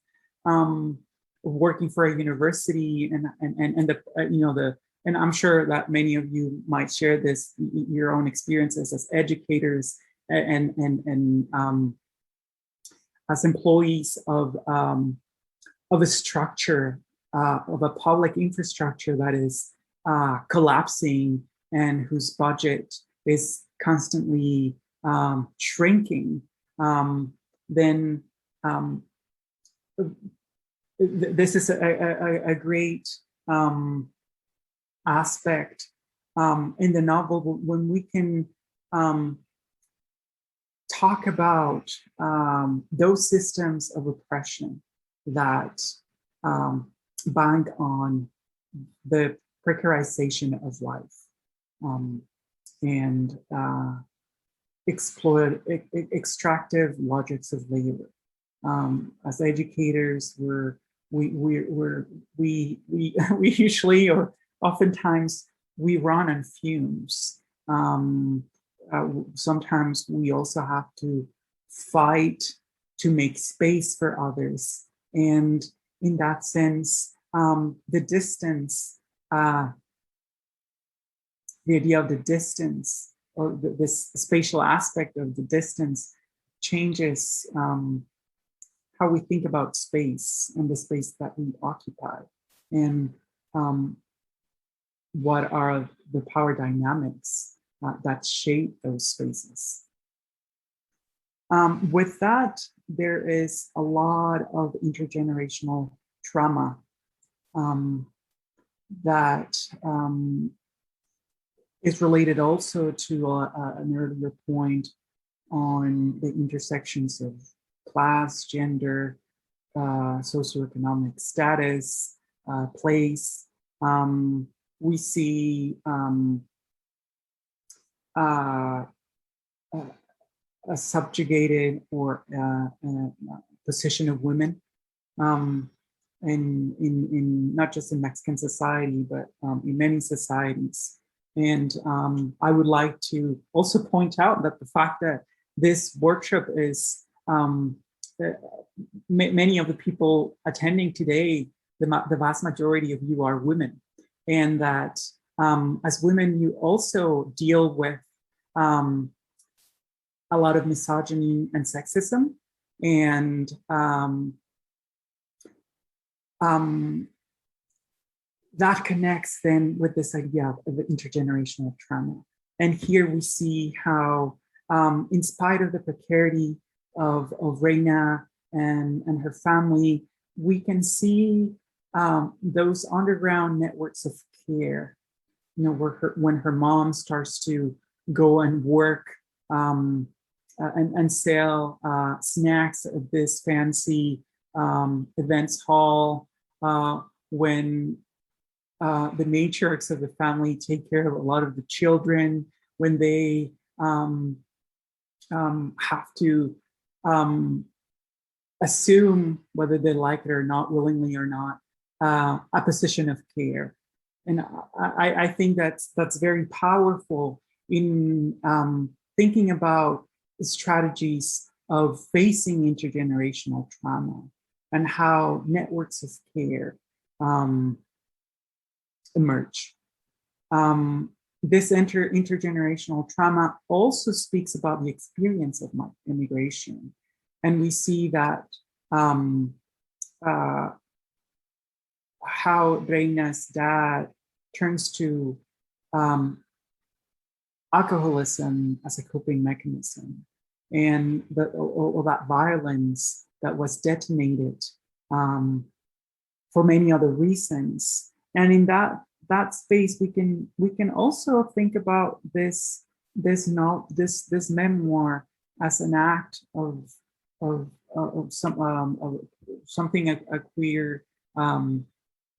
working for a university, and I'm sure that many of you might share this, your own experiences as educators and as employees of a structure, of a public infrastructure that is collapsing and whose budget is constantly shrinking. Then this is a great aspect in the novel when we can talk about those systems of oppression that bind on the precarization of life and exploit extractive logics of labor. As educators, we usually, or oftentimes, we run on fumes. Sometimes we also have to fight to make space for others. And in that sense, the distance, the idea of the distance, or this spatial aspect of the distance, changes how we think about space and the space that we occupy, and what are the power dynamics that shape those spaces. With that, there is a lot of intergenerational trauma that is related also to an earlier point on the intersections of class, gender, socioeconomic status, place. We see a subjugated or position of women in not just in Mexican society, but in many societies. And I would like to also point out that the fact that this workshop is many of the people attending today, the vast majority of you are women, and that as women, you also deal with a lot of misogyny and sexism, and that connects then with this idea of intergenerational trauma. And here we see how, in spite of the precarity of Reyna and her family, we can see those underground networks of care. You know, when her mom starts to go and work and sell snacks at this fancy events hall, when the matriarchs of the family take care of a lot of the children, when they have to assume, whether they like it or not, willingly or not, a position of care. And I think that's very powerful in thinking about the strategies of facing intergenerational trauma and how networks of care emerge. This intergenerational trauma also speaks about the experience of immigration. And we see that how Reyna's dad turns to alcoholism as a coping mechanism, and all that violence that was detonated for many other reasons. And in that space, we can also think about this memoir as an act of something a queer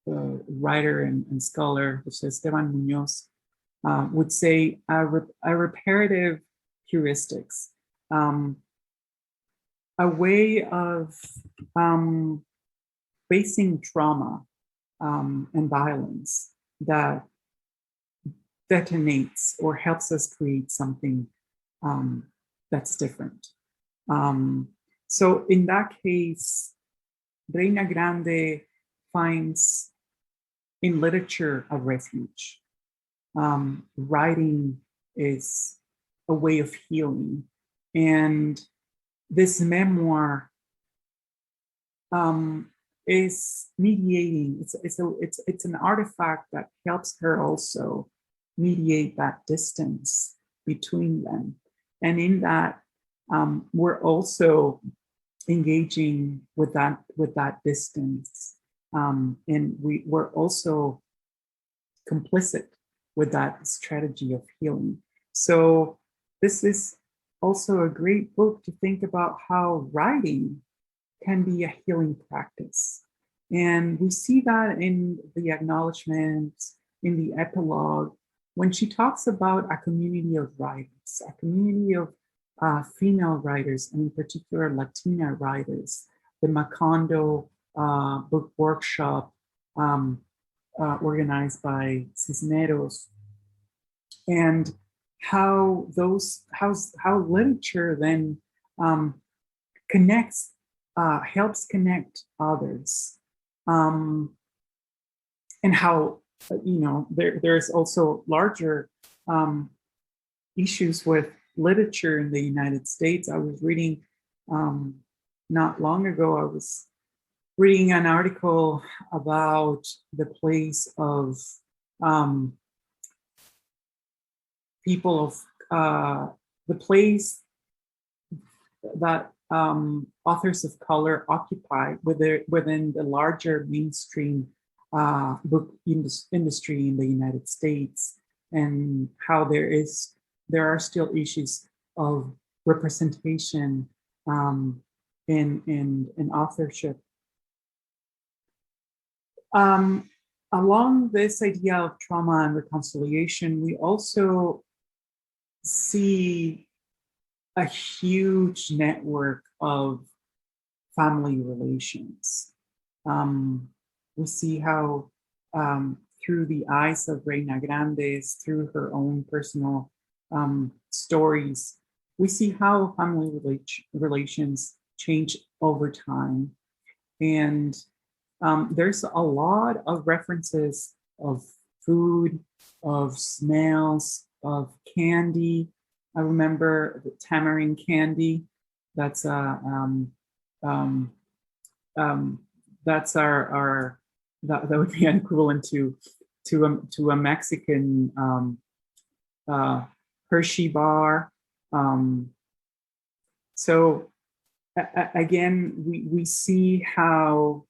writer and scholar, José Esteban Muñoz, would say a reparative heuristics, a way of facing trauma and violence that detonates or helps us create something that's different. So in that case, Reyna Grande finds in literature a refuge. Writing is a way of healing. And this memoir is mediating. It's an artifact that helps her also mediate that distance between them. And in that, we're also engaging with that distance, and we're also complicit with that strategy of healing. So this is also a great book to think about how writing can be a healing practice. And we see that in the acknowledgments, in the epilogue, when she talks about a community of writers, a community of female writers, and in particular Latina writers, the Macondo book workshop organized by Cisneros, and how literature then connects, helps connect others, and how there's also larger issues with literature in the United States. I was reading not long ago, I was reading an article about the place of people of the place that authors of color occupy within the larger mainstream book industry in the United States, and how there are still issues of representation in authorship. Along this idea of trauma and reconciliation, we also see a huge network of family relations. We see how through the eyes of Reyna Grande's, through her own personal stories, we see how family relations change over time. And there's a lot of references of food, of smells, of candy. I remember the tamarind candy. That's that's our that would be an equivalent to a Mexican Hershey bar. So again, we see how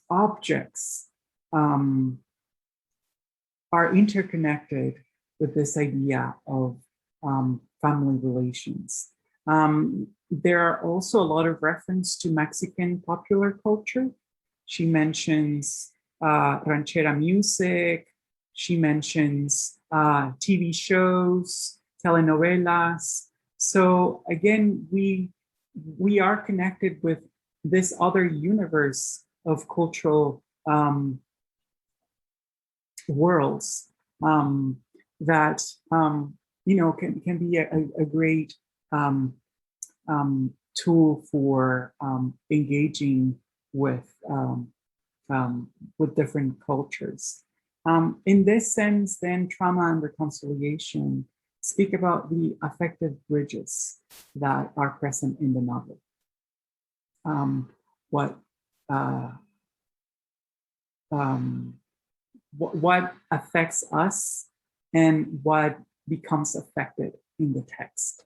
objects are interconnected with this idea of family relations. There are also a lot of reference to Mexican popular culture. She mentions ranchera music. She mentions TV shows, telenovelas. So again, we are connected with this other universe of cultural worlds that can be a great tool for engaging with different cultures. In this sense, then, trauma and reconciliation speak about the affective bridges that are present in the novel. What affects us and what becomes affected in the text.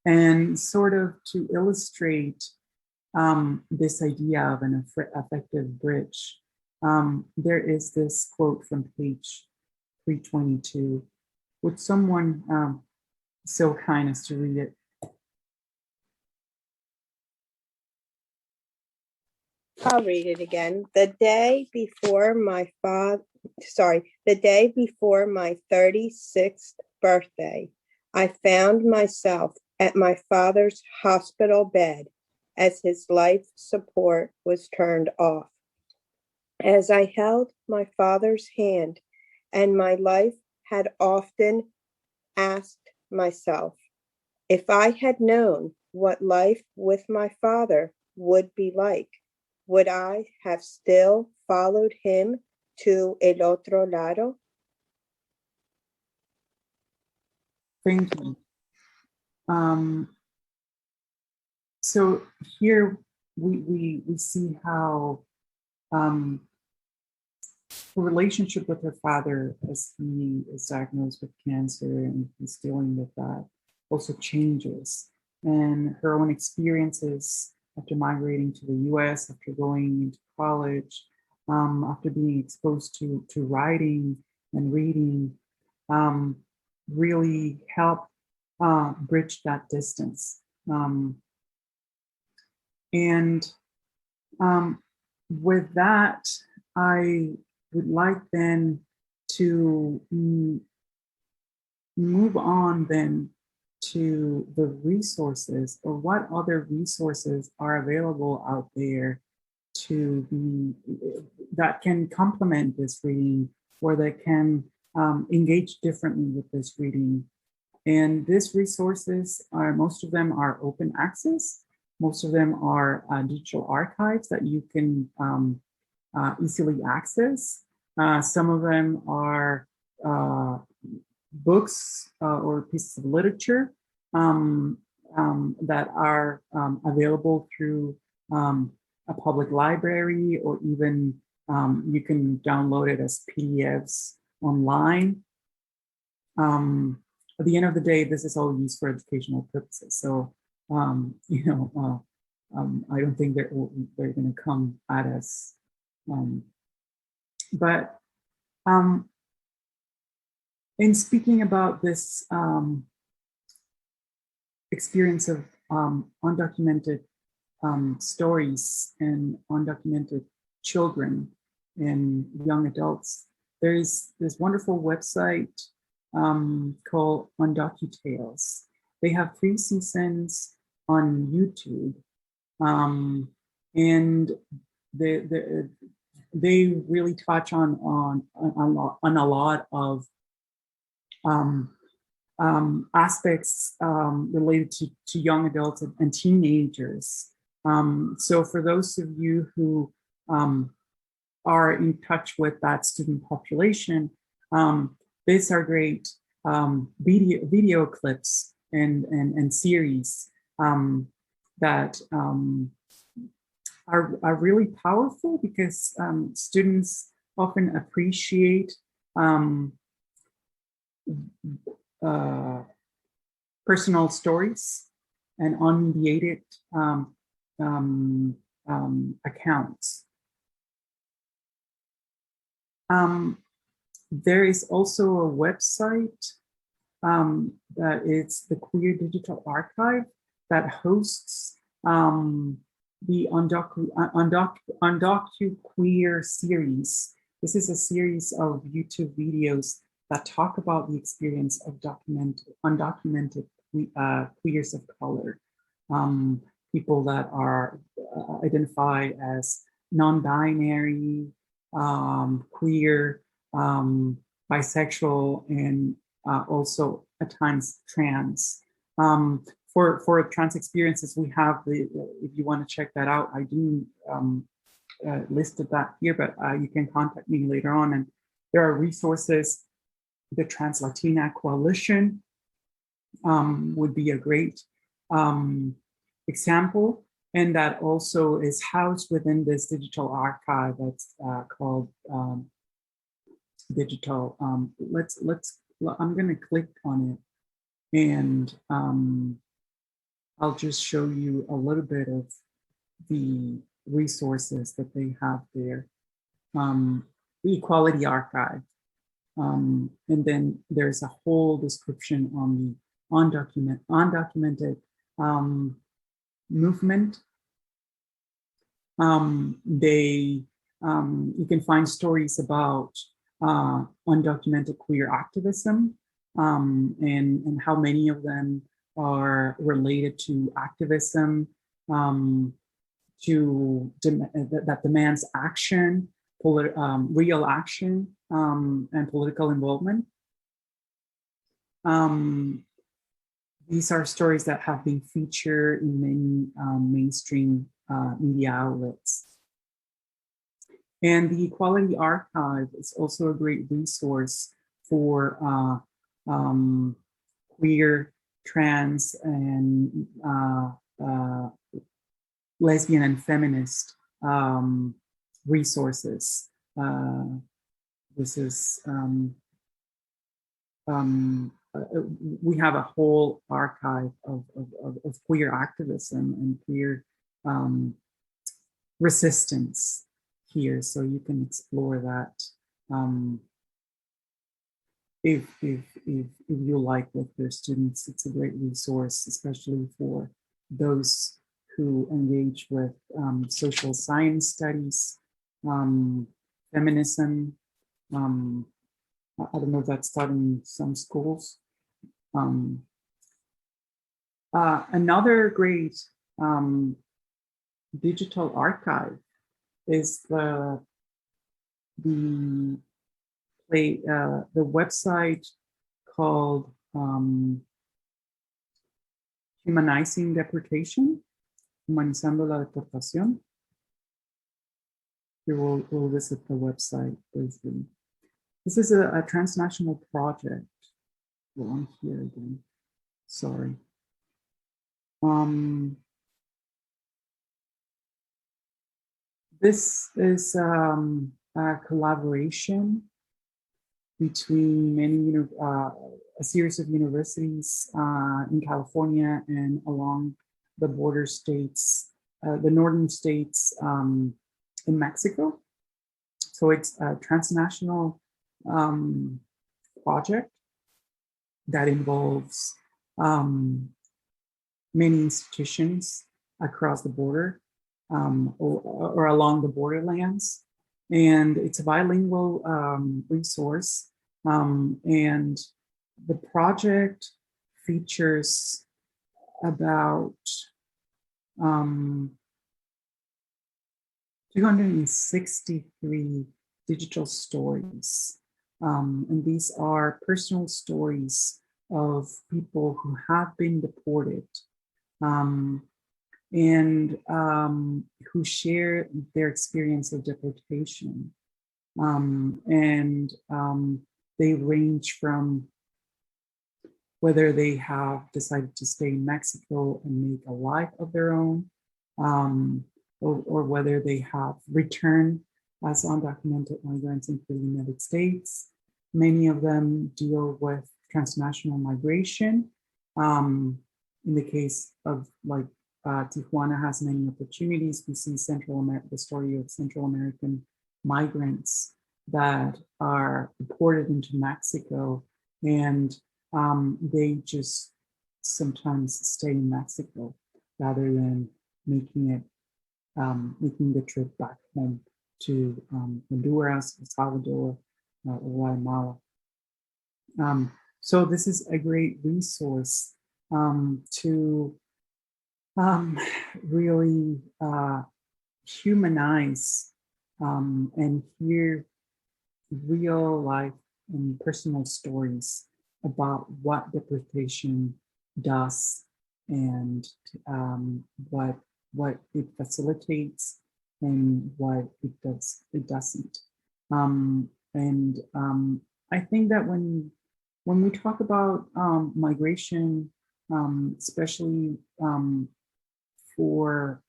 And sort of to illustrate this idea of an affective bridge, there is this quote from page 322. Would someone so kind as to read it? I'll read it again. The day before my 36th birthday, I found myself at my father's hospital bed as his life support was turned off. As I held my father's hand, and my life had often asked myself, if I had known what life with my father would be like, would I have still followed him to el otro lado? Thank you. So here we see how her relationship with her father, as he is diagnosed with cancer and he's dealing with that, also changes. And her own experiences after migrating to the US, after going into college, after being exposed to writing and reading, really help bridge that distance. With that, I would like then to move on then to the resources, or what other resources are available out there that can complement this reading, or that can engage differently with this reading. And these resources most of them are open access. Most of them are digital archives that you can easily access. Some of them are books or pieces of literature that are available through a public library, or even you can download it as PDFs online. At the end of the day, this is all used for educational purposes. So, I don't think they're going to come at us. But in speaking about this experience of undocumented stories and undocumented children and young adults, there's this wonderful website called UndocuTales. They have 3 seasons on YouTube, and they really touch on a lot of aspects related to young adults and teenagers. So for those of you who are in touch with that student population, these are great video clips and series that are really powerful, because students often appreciate personal stories and unmediated accounts. There is also a website that is the Queer Digital Archive that hosts the Undocu Queer series. This is a series of YouTube videos that talk about the experience of undocumented queers of color, people that are identified as non-binary, queer, bisexual, and also at times trans. For trans experiences, we have if you want to check that out, I do listed that here, but you can contact me later on. And there are resources. The Trans Latina Coalition would be a great example, and that also is housed within this digital archive that's called digital. I'm going to click on it, and I'll just show you a little bit of the resources that they have there. The Equality Archive. And then there's a whole description on the undocumented movement. You can find stories about undocumented queer activism, and how many of them are related to activism that demands action, real action, and political involvement. These are stories that have been featured in many mainstream media outlets. And the Equality Archive is also a great resource for queer, trans, and lesbian and feminist resources. This is, we have a whole archive of queer activism and queer resistance here, so you can explore that if you like with your students. It's a great resource, especially for those who engage with social science studies, feminism. I don't know if that's taught in some schools. Another great digital archive is the website called Humanizing Deportation, Humanizando la Deportación. Here we'll visit the website briefly. This is a transnational project. Well, I'm here again. Sorry. This is a collaboration between a series of universities in California and along the border states the northern states in Mexico. So it's a transnational project that involves many institutions across the border or along the borderlands. And it's a bilingual resource. And the project features about 263 digital stories. And these are personal stories of people who have been deported and who share their experience of deportation. They range from whether they have decided to stay in Mexico and make a life of their own, or whether they have returned as undocumented migrants into the United States. Many of them deal with transnational migration. In the case of Tijuana has many opportunities. We see the story of Central American migrants that are deported into Mexico, and they just sometimes stay in Mexico rather than making the trip back home to Honduras, El Salvador, or Guatemala. So this is a great resource to really humanize and hear real life and personal stories about what deportation does and what it facilitates and what it doesn't. I think that when we talk about migration, especially for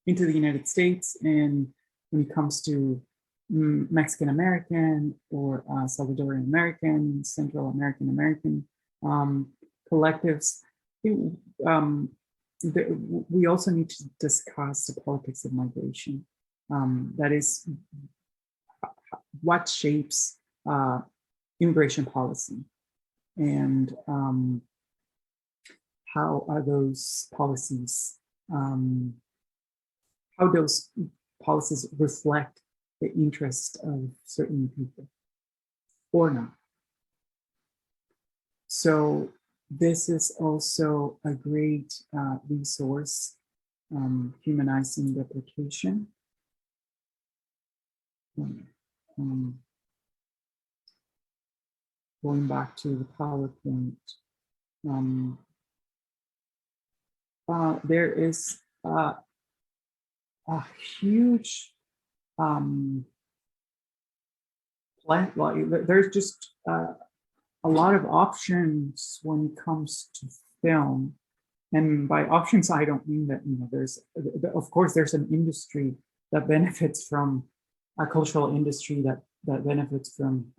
into the United States, and when it comes to Mexican American or Salvadorian American, Central American American collectives, we also need to discuss the politics of migration. That is, what shapes immigration policy, and how are those policies, how those policies reflect the interest of certain people or not. So this is also a great resource, Humanizing Deportation. Going back to the PowerPoint, there is a huge there's just a lot of options when it comes to film. And by options, I don't mean that, there's, of course, there's an industry that benefits from a cultural industry that benefits from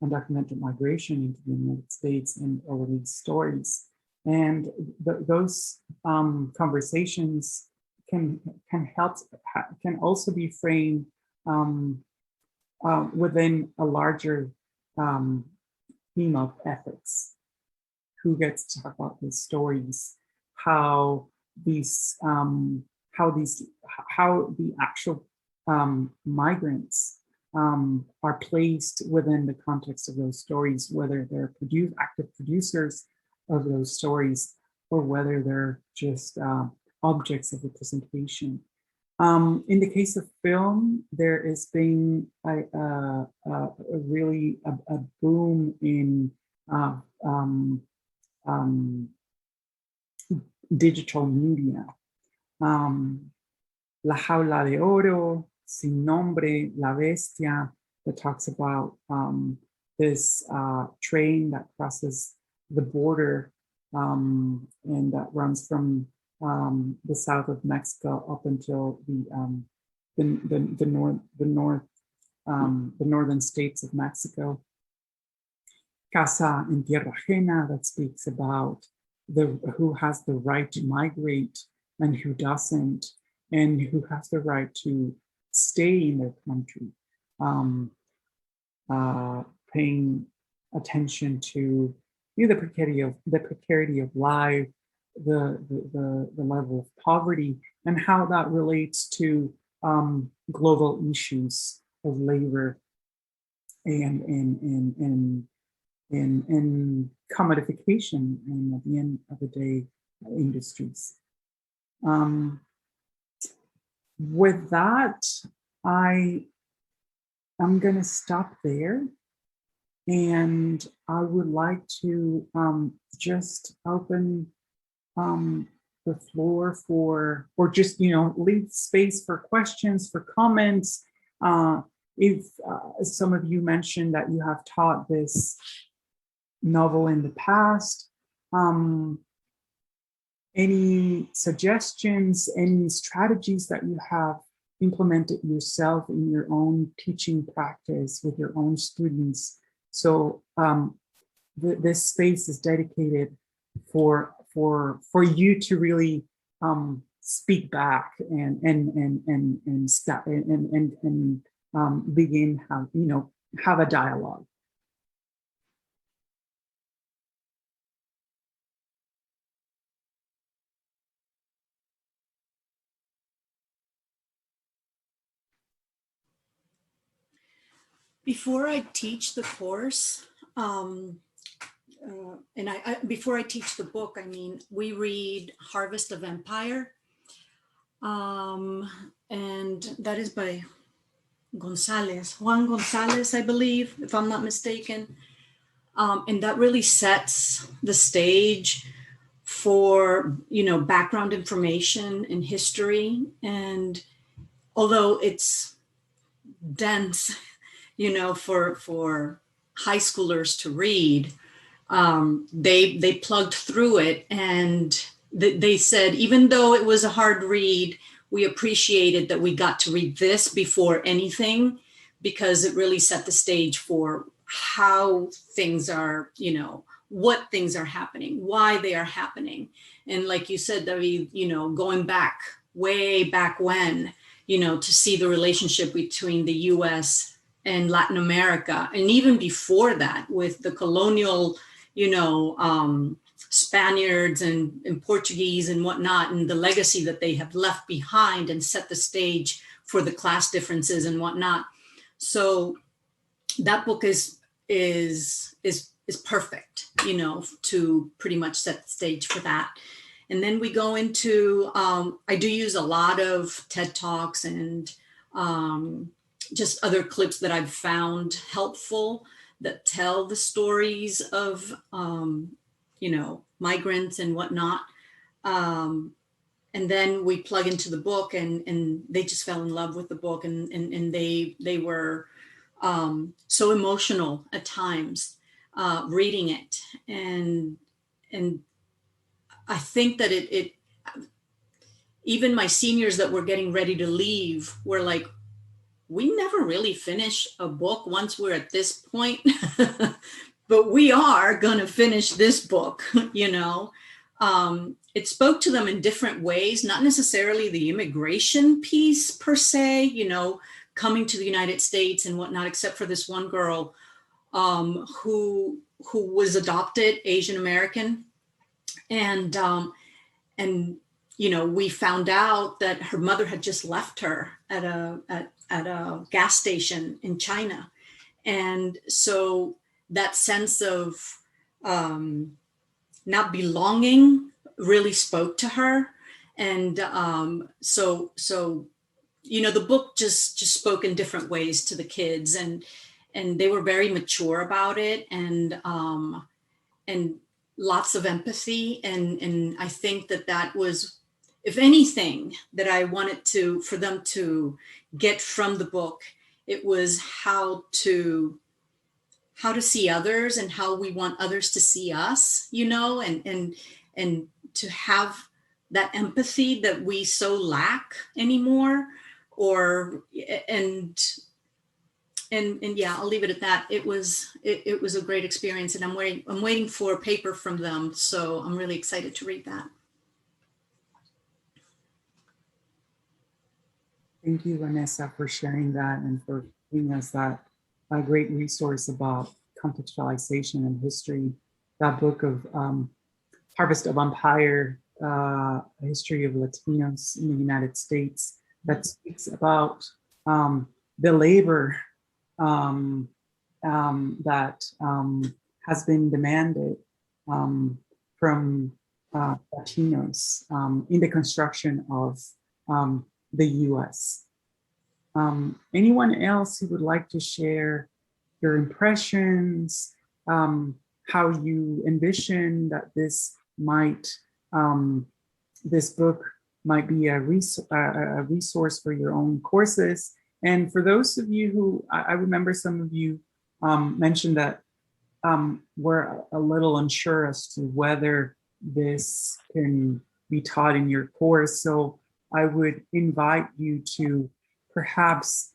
undocumented migration into the United States and all of these stories. And those conversations can also be framed within a larger theme of ethics. Who gets to talk about these stories? How the actual migrants are placed within the context of those stories, whether they're active producers of those stories or whether they're just objects of representation. In the case of film, there has been a boom in digital media. La Jaula de Oro, Sin Nombre, La Bestia, that talks about this train that crosses the border and that runs from the south of Mexico up until the northern states of Mexico. Casa en Tierra Ajena, that speaks about who has the right to migrate and who doesn't, and who has the right to stay in their country, paying attention to the precarity of life, the level of poverty, and how that relates to global issues of labor and commodification, and at the end of the day, industries. With that, I'm going to stop there, and I would like to just open the floor for, or just, leave space for questions, for comments. If some of you mentioned that you have taught this novel in the past, any suggestions, any strategies that you have implemented yourself in your own teaching practice with your own students. So this space is dedicated for you to really speak back and begin have a dialogue. Before I teach the course, before I teach the book, we read Harvest of Empire, and that is by Juan Gonzalez, I believe, if I'm not mistaken. And that really sets the stage for, background information and history. And although it's dense, for high schoolers to read, they plugged through it, and they said, even though it was a hard read, we appreciated that we got to read this before anything, because it really set the stage for how things are, what things are happening, why they are happening. And like you said, David, going back, way back when, to see the relationship between the US and Latin America, and even before that with the colonial, Spaniards and Portuguese and whatnot, and the legacy that they have left behind and set the stage for the class differences and whatnot. So that book is perfect, to pretty much set the stage for that. And then we go into, I do use a lot of TED Talks and just other clips that I've found helpful that tell the stories of, migrants and whatnot. And then we plug into the book, and they just fell in love with the book, and they were so emotional at times reading it. And I think that it even my seniors that were getting ready to leave were like, we never really finish a book once we're at this point, but we are going to finish this book, It spoke to them in different ways, not necessarily the immigration piece per se, coming to the United States and whatnot, except for this one girl who was adopted, Asian American. And we found out that her mother had just left her at a gas station in China. And so that sense of not belonging really spoke to her. And so the book just spoke in different ways to the kids, and they were very mature about it, and lots of empathy. And I think that was, if anything, that I wanted for them to get from the book, it was how to see others and how we want others to see us, and to have that empathy that we so lack anymore, and yeah, I'll leave it at that. It was a great experience, and I'm waiting for a paper from them, so I'm really excited to read that. Thank you, Vanessa, for sharing that and for giving us that great resource about contextualization and history. That book of Harvest of Empire, a history of Latinos in the United States, that speaks about the labor that has been demanded from Latinos in the construction of the US. Anyone else who would like to share your impressions, how you envision that this book might be a resource for your own courses. And for those of you who, I remember some of you mentioned that were a little unsure as to whether this can be taught in your course. So I would invite you to perhaps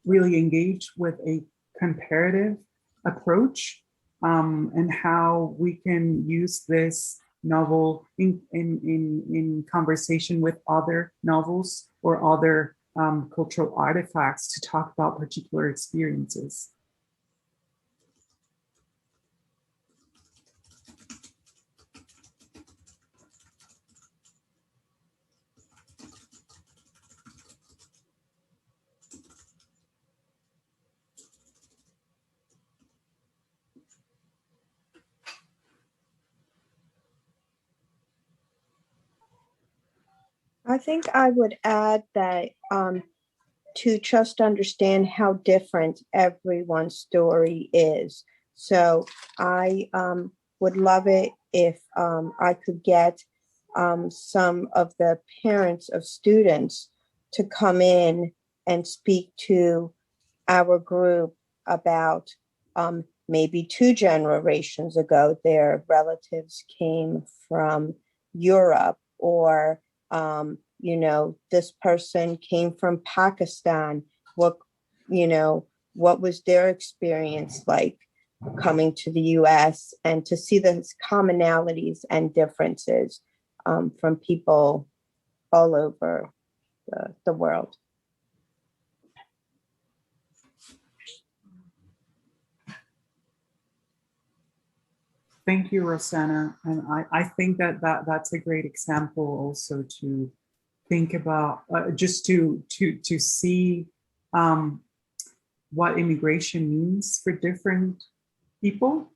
really engage with a comparative approach and how we can use this novel in conversation with other novels or other cultural artifacts to talk about particular experiences. I think I would add that to just understand how different everyone's story is. So I would love it if I could get some of the parents of students to come in and speak to our group about maybe 2 generations ago, their relatives came from Europe, or this person came from Pakistan. What was their experience like coming to the US, and to see the commonalities and differences from people all over the world. Thank you, Rosanna. And I think that's a great example also to think about, just to see what immigration means for different people,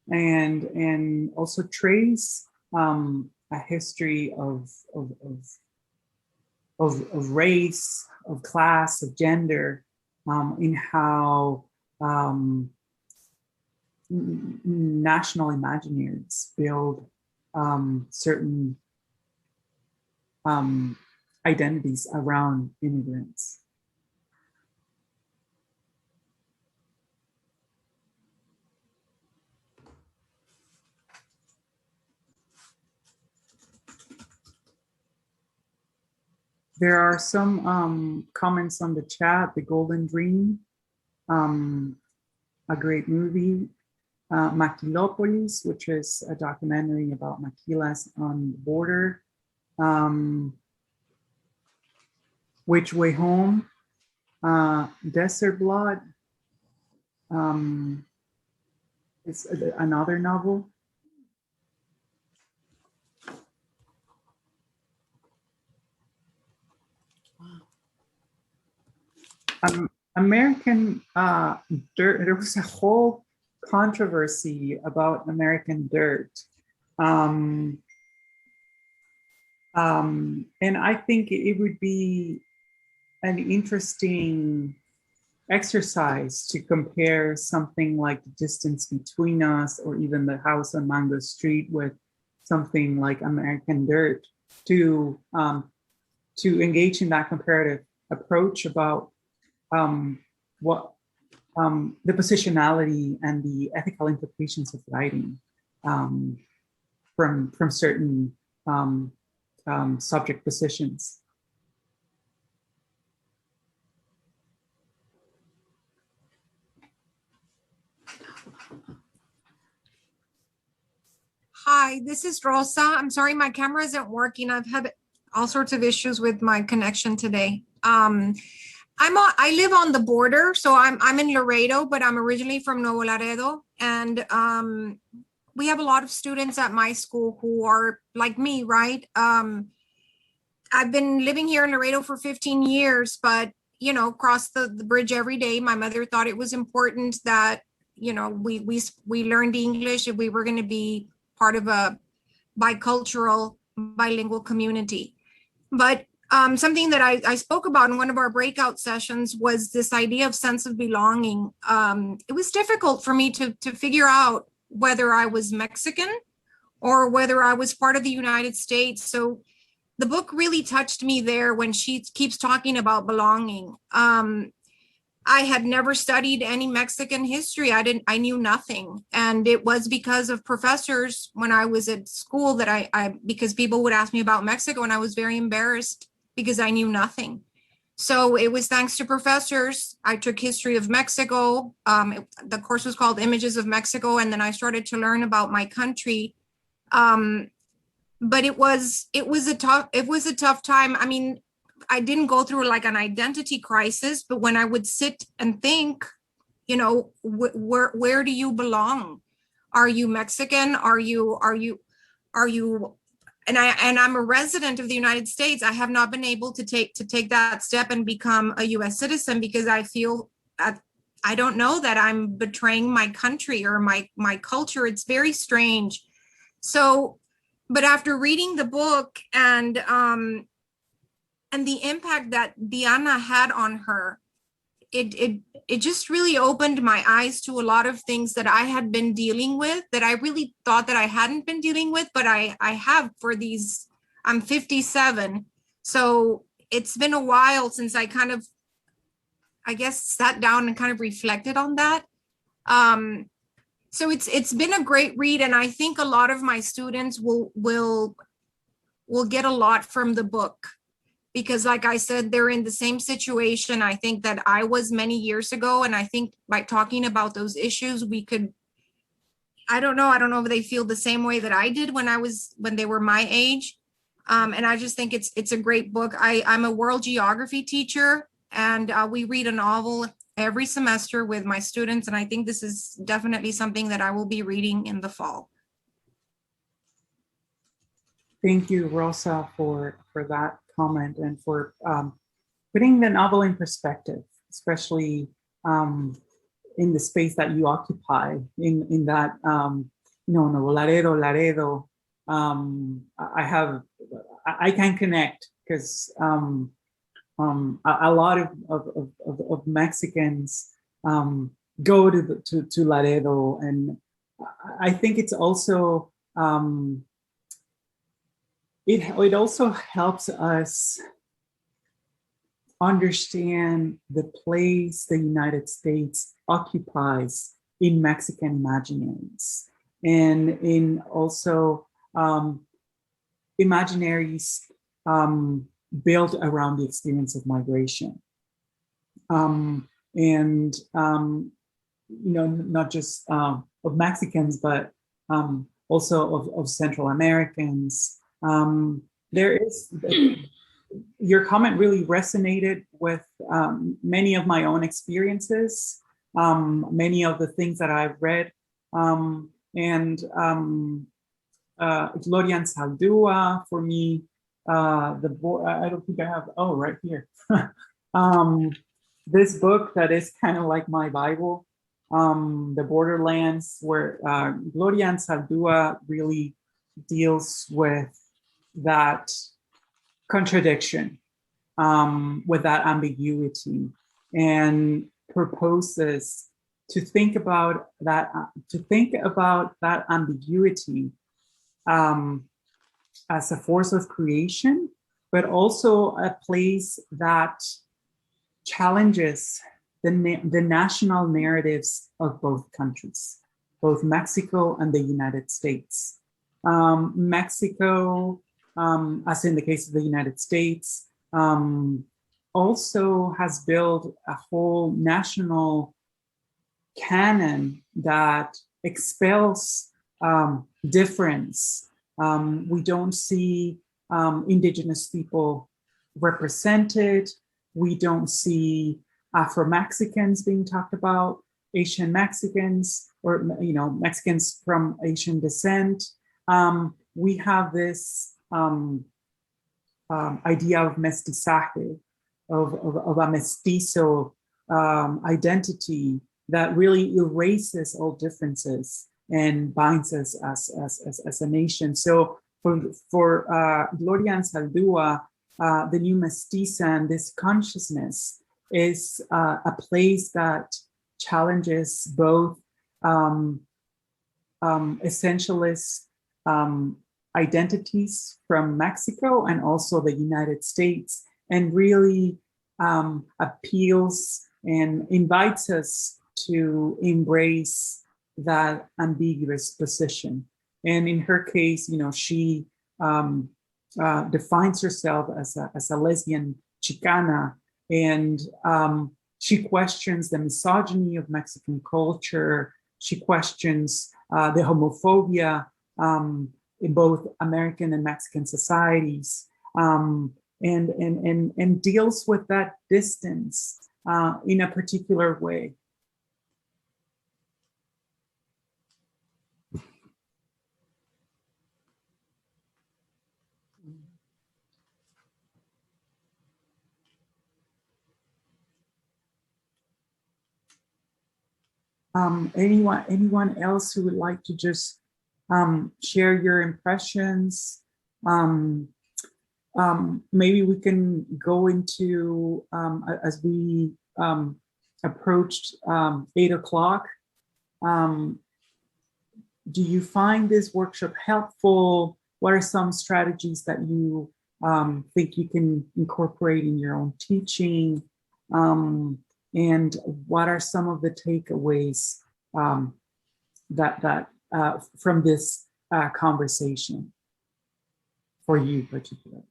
and also trace a history of race, of class, of gender, in how national imaginaries build certain identities around immigrants. There are some comments on the chat. The Golden Dream, a great movie. Maquilopolis, which is a documentary about maquilas on the border. Which Way Home, Desert Blood, is another novel. American Dirt, there was a whole controversy about American Dirt. And I think it would be an interesting exercise to compare something like The Distance Between Us, or even The House on Mango Street, with something like American Dirt, to engage in that comparative approach about what the positionality and the ethical implications of writing from certain subject positions. Hi, this is Rosa. I'm sorry, my camera isn't working. I've had all sorts of issues with my connection today. I live on the border, so I'm in Laredo, but I'm originally from Nuevo Laredo, and we have a lot of students at my school who are like me, right? I've been living here in Laredo for 15 years, but cross the bridge every day. My mother thought it was important that we learned English if we were going to be part of a bicultural, bilingual community. But something that I spoke about in one of our breakout sessions was this idea of sense of belonging. It was difficult for me to figure out whether I was Mexican or whether I was part of the United States. So the book really touched me there when she keeps talking about belonging. I had never studied any Mexican history. I knew nothing. And it was because of professors when I was at school that because people would ask me about Mexico, and I was very embarrassed because I knew nothing. So it was thanks to professors. I took history of Mexico. The course was called Images of Mexico. And then I started to learn about my country. But it was a tough time. I mean, I didn't go through like an identity crisis, but when I would sit and think, where do you belong? Are you Mexican? Are you? And I'm a resident of the United States. I have not been able to take that step and become a U.S. citizen because I feel I don't know that I'm betraying my country or my culture. It's very strange. So, but after reading the book and the impact that Diana had on her, it just really opened my eyes to a lot of things that I had been dealing with that I really thought that I hadn't been dealing with, but I have for these. I'm 57, so it's been a while since I kind of, I guess, sat down and kind of reflected on that. So it's been a great read, and I think a lot of my students will get a lot from the book. Because like I said, they're in the same situation I think that I was many years ago. And I think by talking about those issues, we could, I don't know if they feel the same way that I did when they were my age. And I just think it's a great book. I'm a world geography teacher, and we read a novel every semester with my students. And I think this is definitely something that I will be reading in the fall. Thank you, Rosa, for that comment and for putting the novel in perspective, especially in the space that you occupy in that, Nuevo Laredo. I can connect because a lot of Mexicans go to Laredo, and I think it's also it also helps us understand the place the United States occupies in Mexican imaginaries, and in also imaginaries built around the experience of migration. Not just of Mexicans, but also of Central Americans. Your comment really resonated with many of my own experiences, many of the things that I've read, and Gloria and Saldúa for me. I don't think I have. Oh, right here. This book that is kind of like my Bible, The Borderlands, where Gloria and Saldúa really deals with that contradiction, with that ambiguity, and proposes to think about that ambiguity as a force of creation, but also a place that challenges the national narratives of both countries, both Mexico and the United States. Mexico, as in the case of the United States, also has built a whole national canon that expels difference. We don't see indigenous people represented. We don't see Afro-Mexicans being talked about, Asian Mexicans, or Mexicans from Asian descent. We have this idea of mestizaje, of a mestizo identity that really erases all differences and binds us as a nation. So for Gloria Anzaldúa, the new mestiza and this consciousness is a place that challenges both essentialist identities from Mexico and also the United States, and really appeals and invites us to embrace that ambiguous position. And in her case, she defines herself as a lesbian Chicana, and she questions the misogyny of Mexican culture. She questions the homophobia in both American and Mexican societies, and deals with that distance in a particular way. Anyone else who would like to just share your impressions? Maybe we can go into, as we approached 8 o'clock, do you find this workshop helpful? What are some strategies that you think you can incorporate in your own teaching? And what are some of the takeaways that from this conversation for you particularly?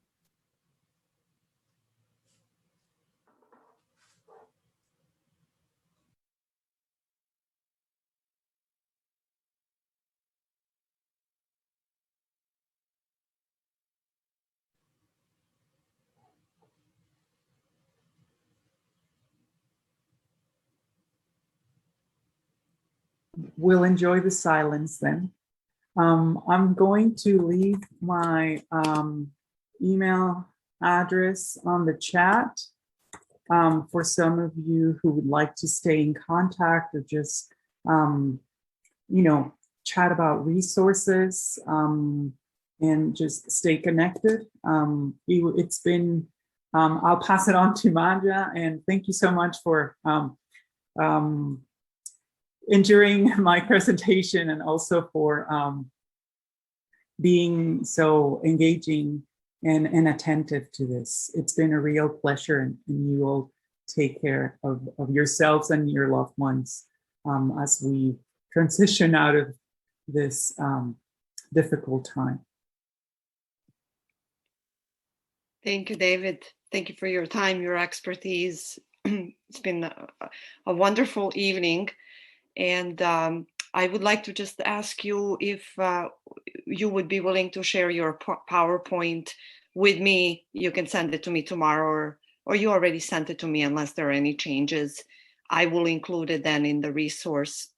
We'll enjoy the silence then. I'm going to leave my email address on the chat for some of you who would like to stay in contact or just, chat about resources and just stay connected. It's been, I'll pass it on to Manja, and thank you so much for enduring my presentation and also for being so engaging and attentive to this. It's been a real pleasure, and you all take care of yourselves and your loved ones as we transition out of this difficult time. Thank you, David. Thank you for your time, your expertise. It's been a wonderful evening. And I would like to just ask you if you would be willing to share your PowerPoint with me. You can send it to me tomorrow, or you already sent it to me unless there are any changes. I will include it then in the resource,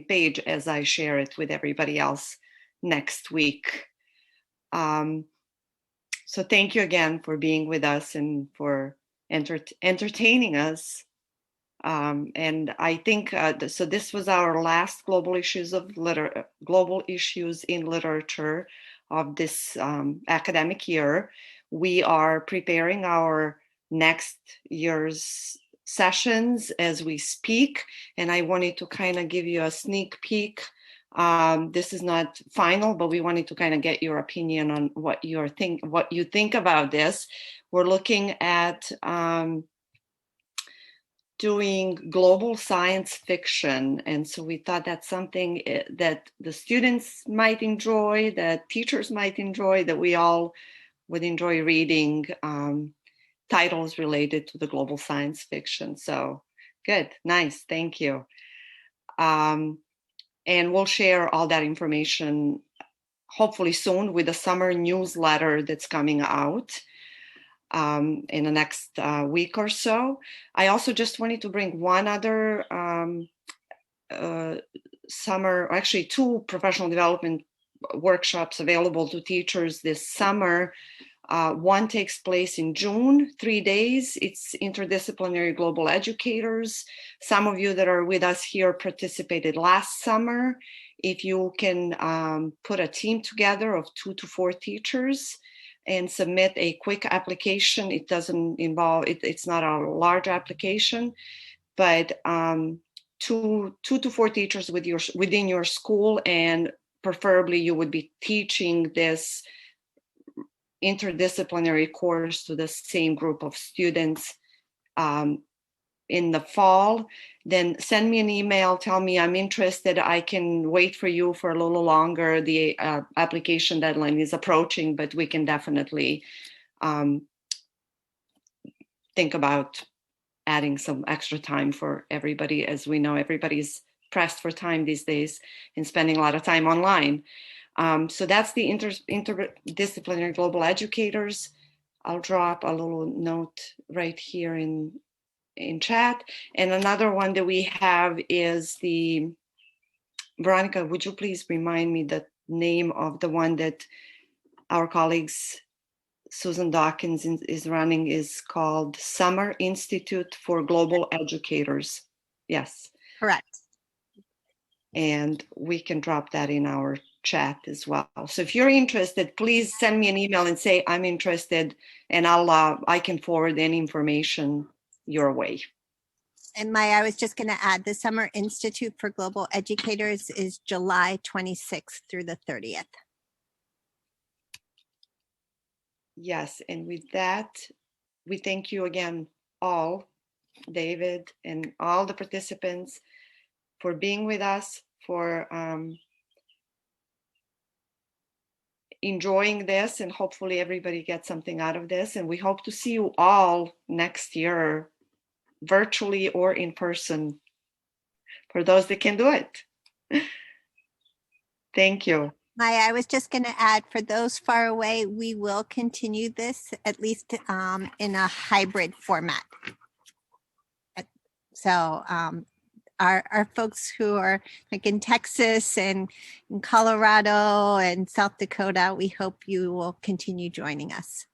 page as I share it with everybody else next week. So thank you again for being with us and for entertaining us. And I think so. This was our last global issues in literature of this academic year. We are preparing our next year's sessions as we speak, and I wanted to kind of give you a sneak peek. This is not final, but we wanted to kind of get your opinion on what you think about this. We're looking at doing global science fiction. And so we thought that's something that the students might enjoy, that teachers might enjoy, that we all would enjoy reading titles related to the global science fiction. So good, nice, thank you. And we'll share all that information hopefully soon with the summer newsletter that's coming out. in the next week or so. I also just wanted to bring one other summer, actually 2 professional development workshops available to teachers this summer. One takes place in June, 3 days. It's interdisciplinary global educators. Some of you that are with us here participated last summer. If you can put a team together of 2 to 4 teachers and submit a quick application, it doesn't involve, it's not a large application, but 2 to 4 teachers within your school, and preferably you would be teaching this interdisciplinary course to the same group of students in the fall. Then send me an email, tell me I'm interested. I can wait for you for a little longer. The application deadline is approaching, but we can definitely think about adding some extra time for everybody. As we know, everybody's pressed for time these days and spending a lot of time online. So that's the interdisciplinary global educators. I'll drop a little note right here in chat. And another one that we have is the, Veronica, would you please remind me the name of the one that our colleagues Susan Dawkins is running, is called Summer Institute for Global Educators. Yes. Correct. And we can drop that in our chat as well. So if you're interested, please send me an email and say I'm interested, and I can forward any information your way. And Maya, I was just going to add, the Summer Institute for Global Educators is July 26th through the 30th. Yes, and with that, we thank you again, all, David and all the participants, for being with us, for enjoying this, and hopefully everybody gets something out of this. And we hope to see you all next year, virtually or in person, for those that can do it. Thank you. Maya, I was just going to add, for those far away, we will continue this at least in a hybrid format. So our folks who are like in Texas and in Colorado and South Dakota, we hope you will continue joining us.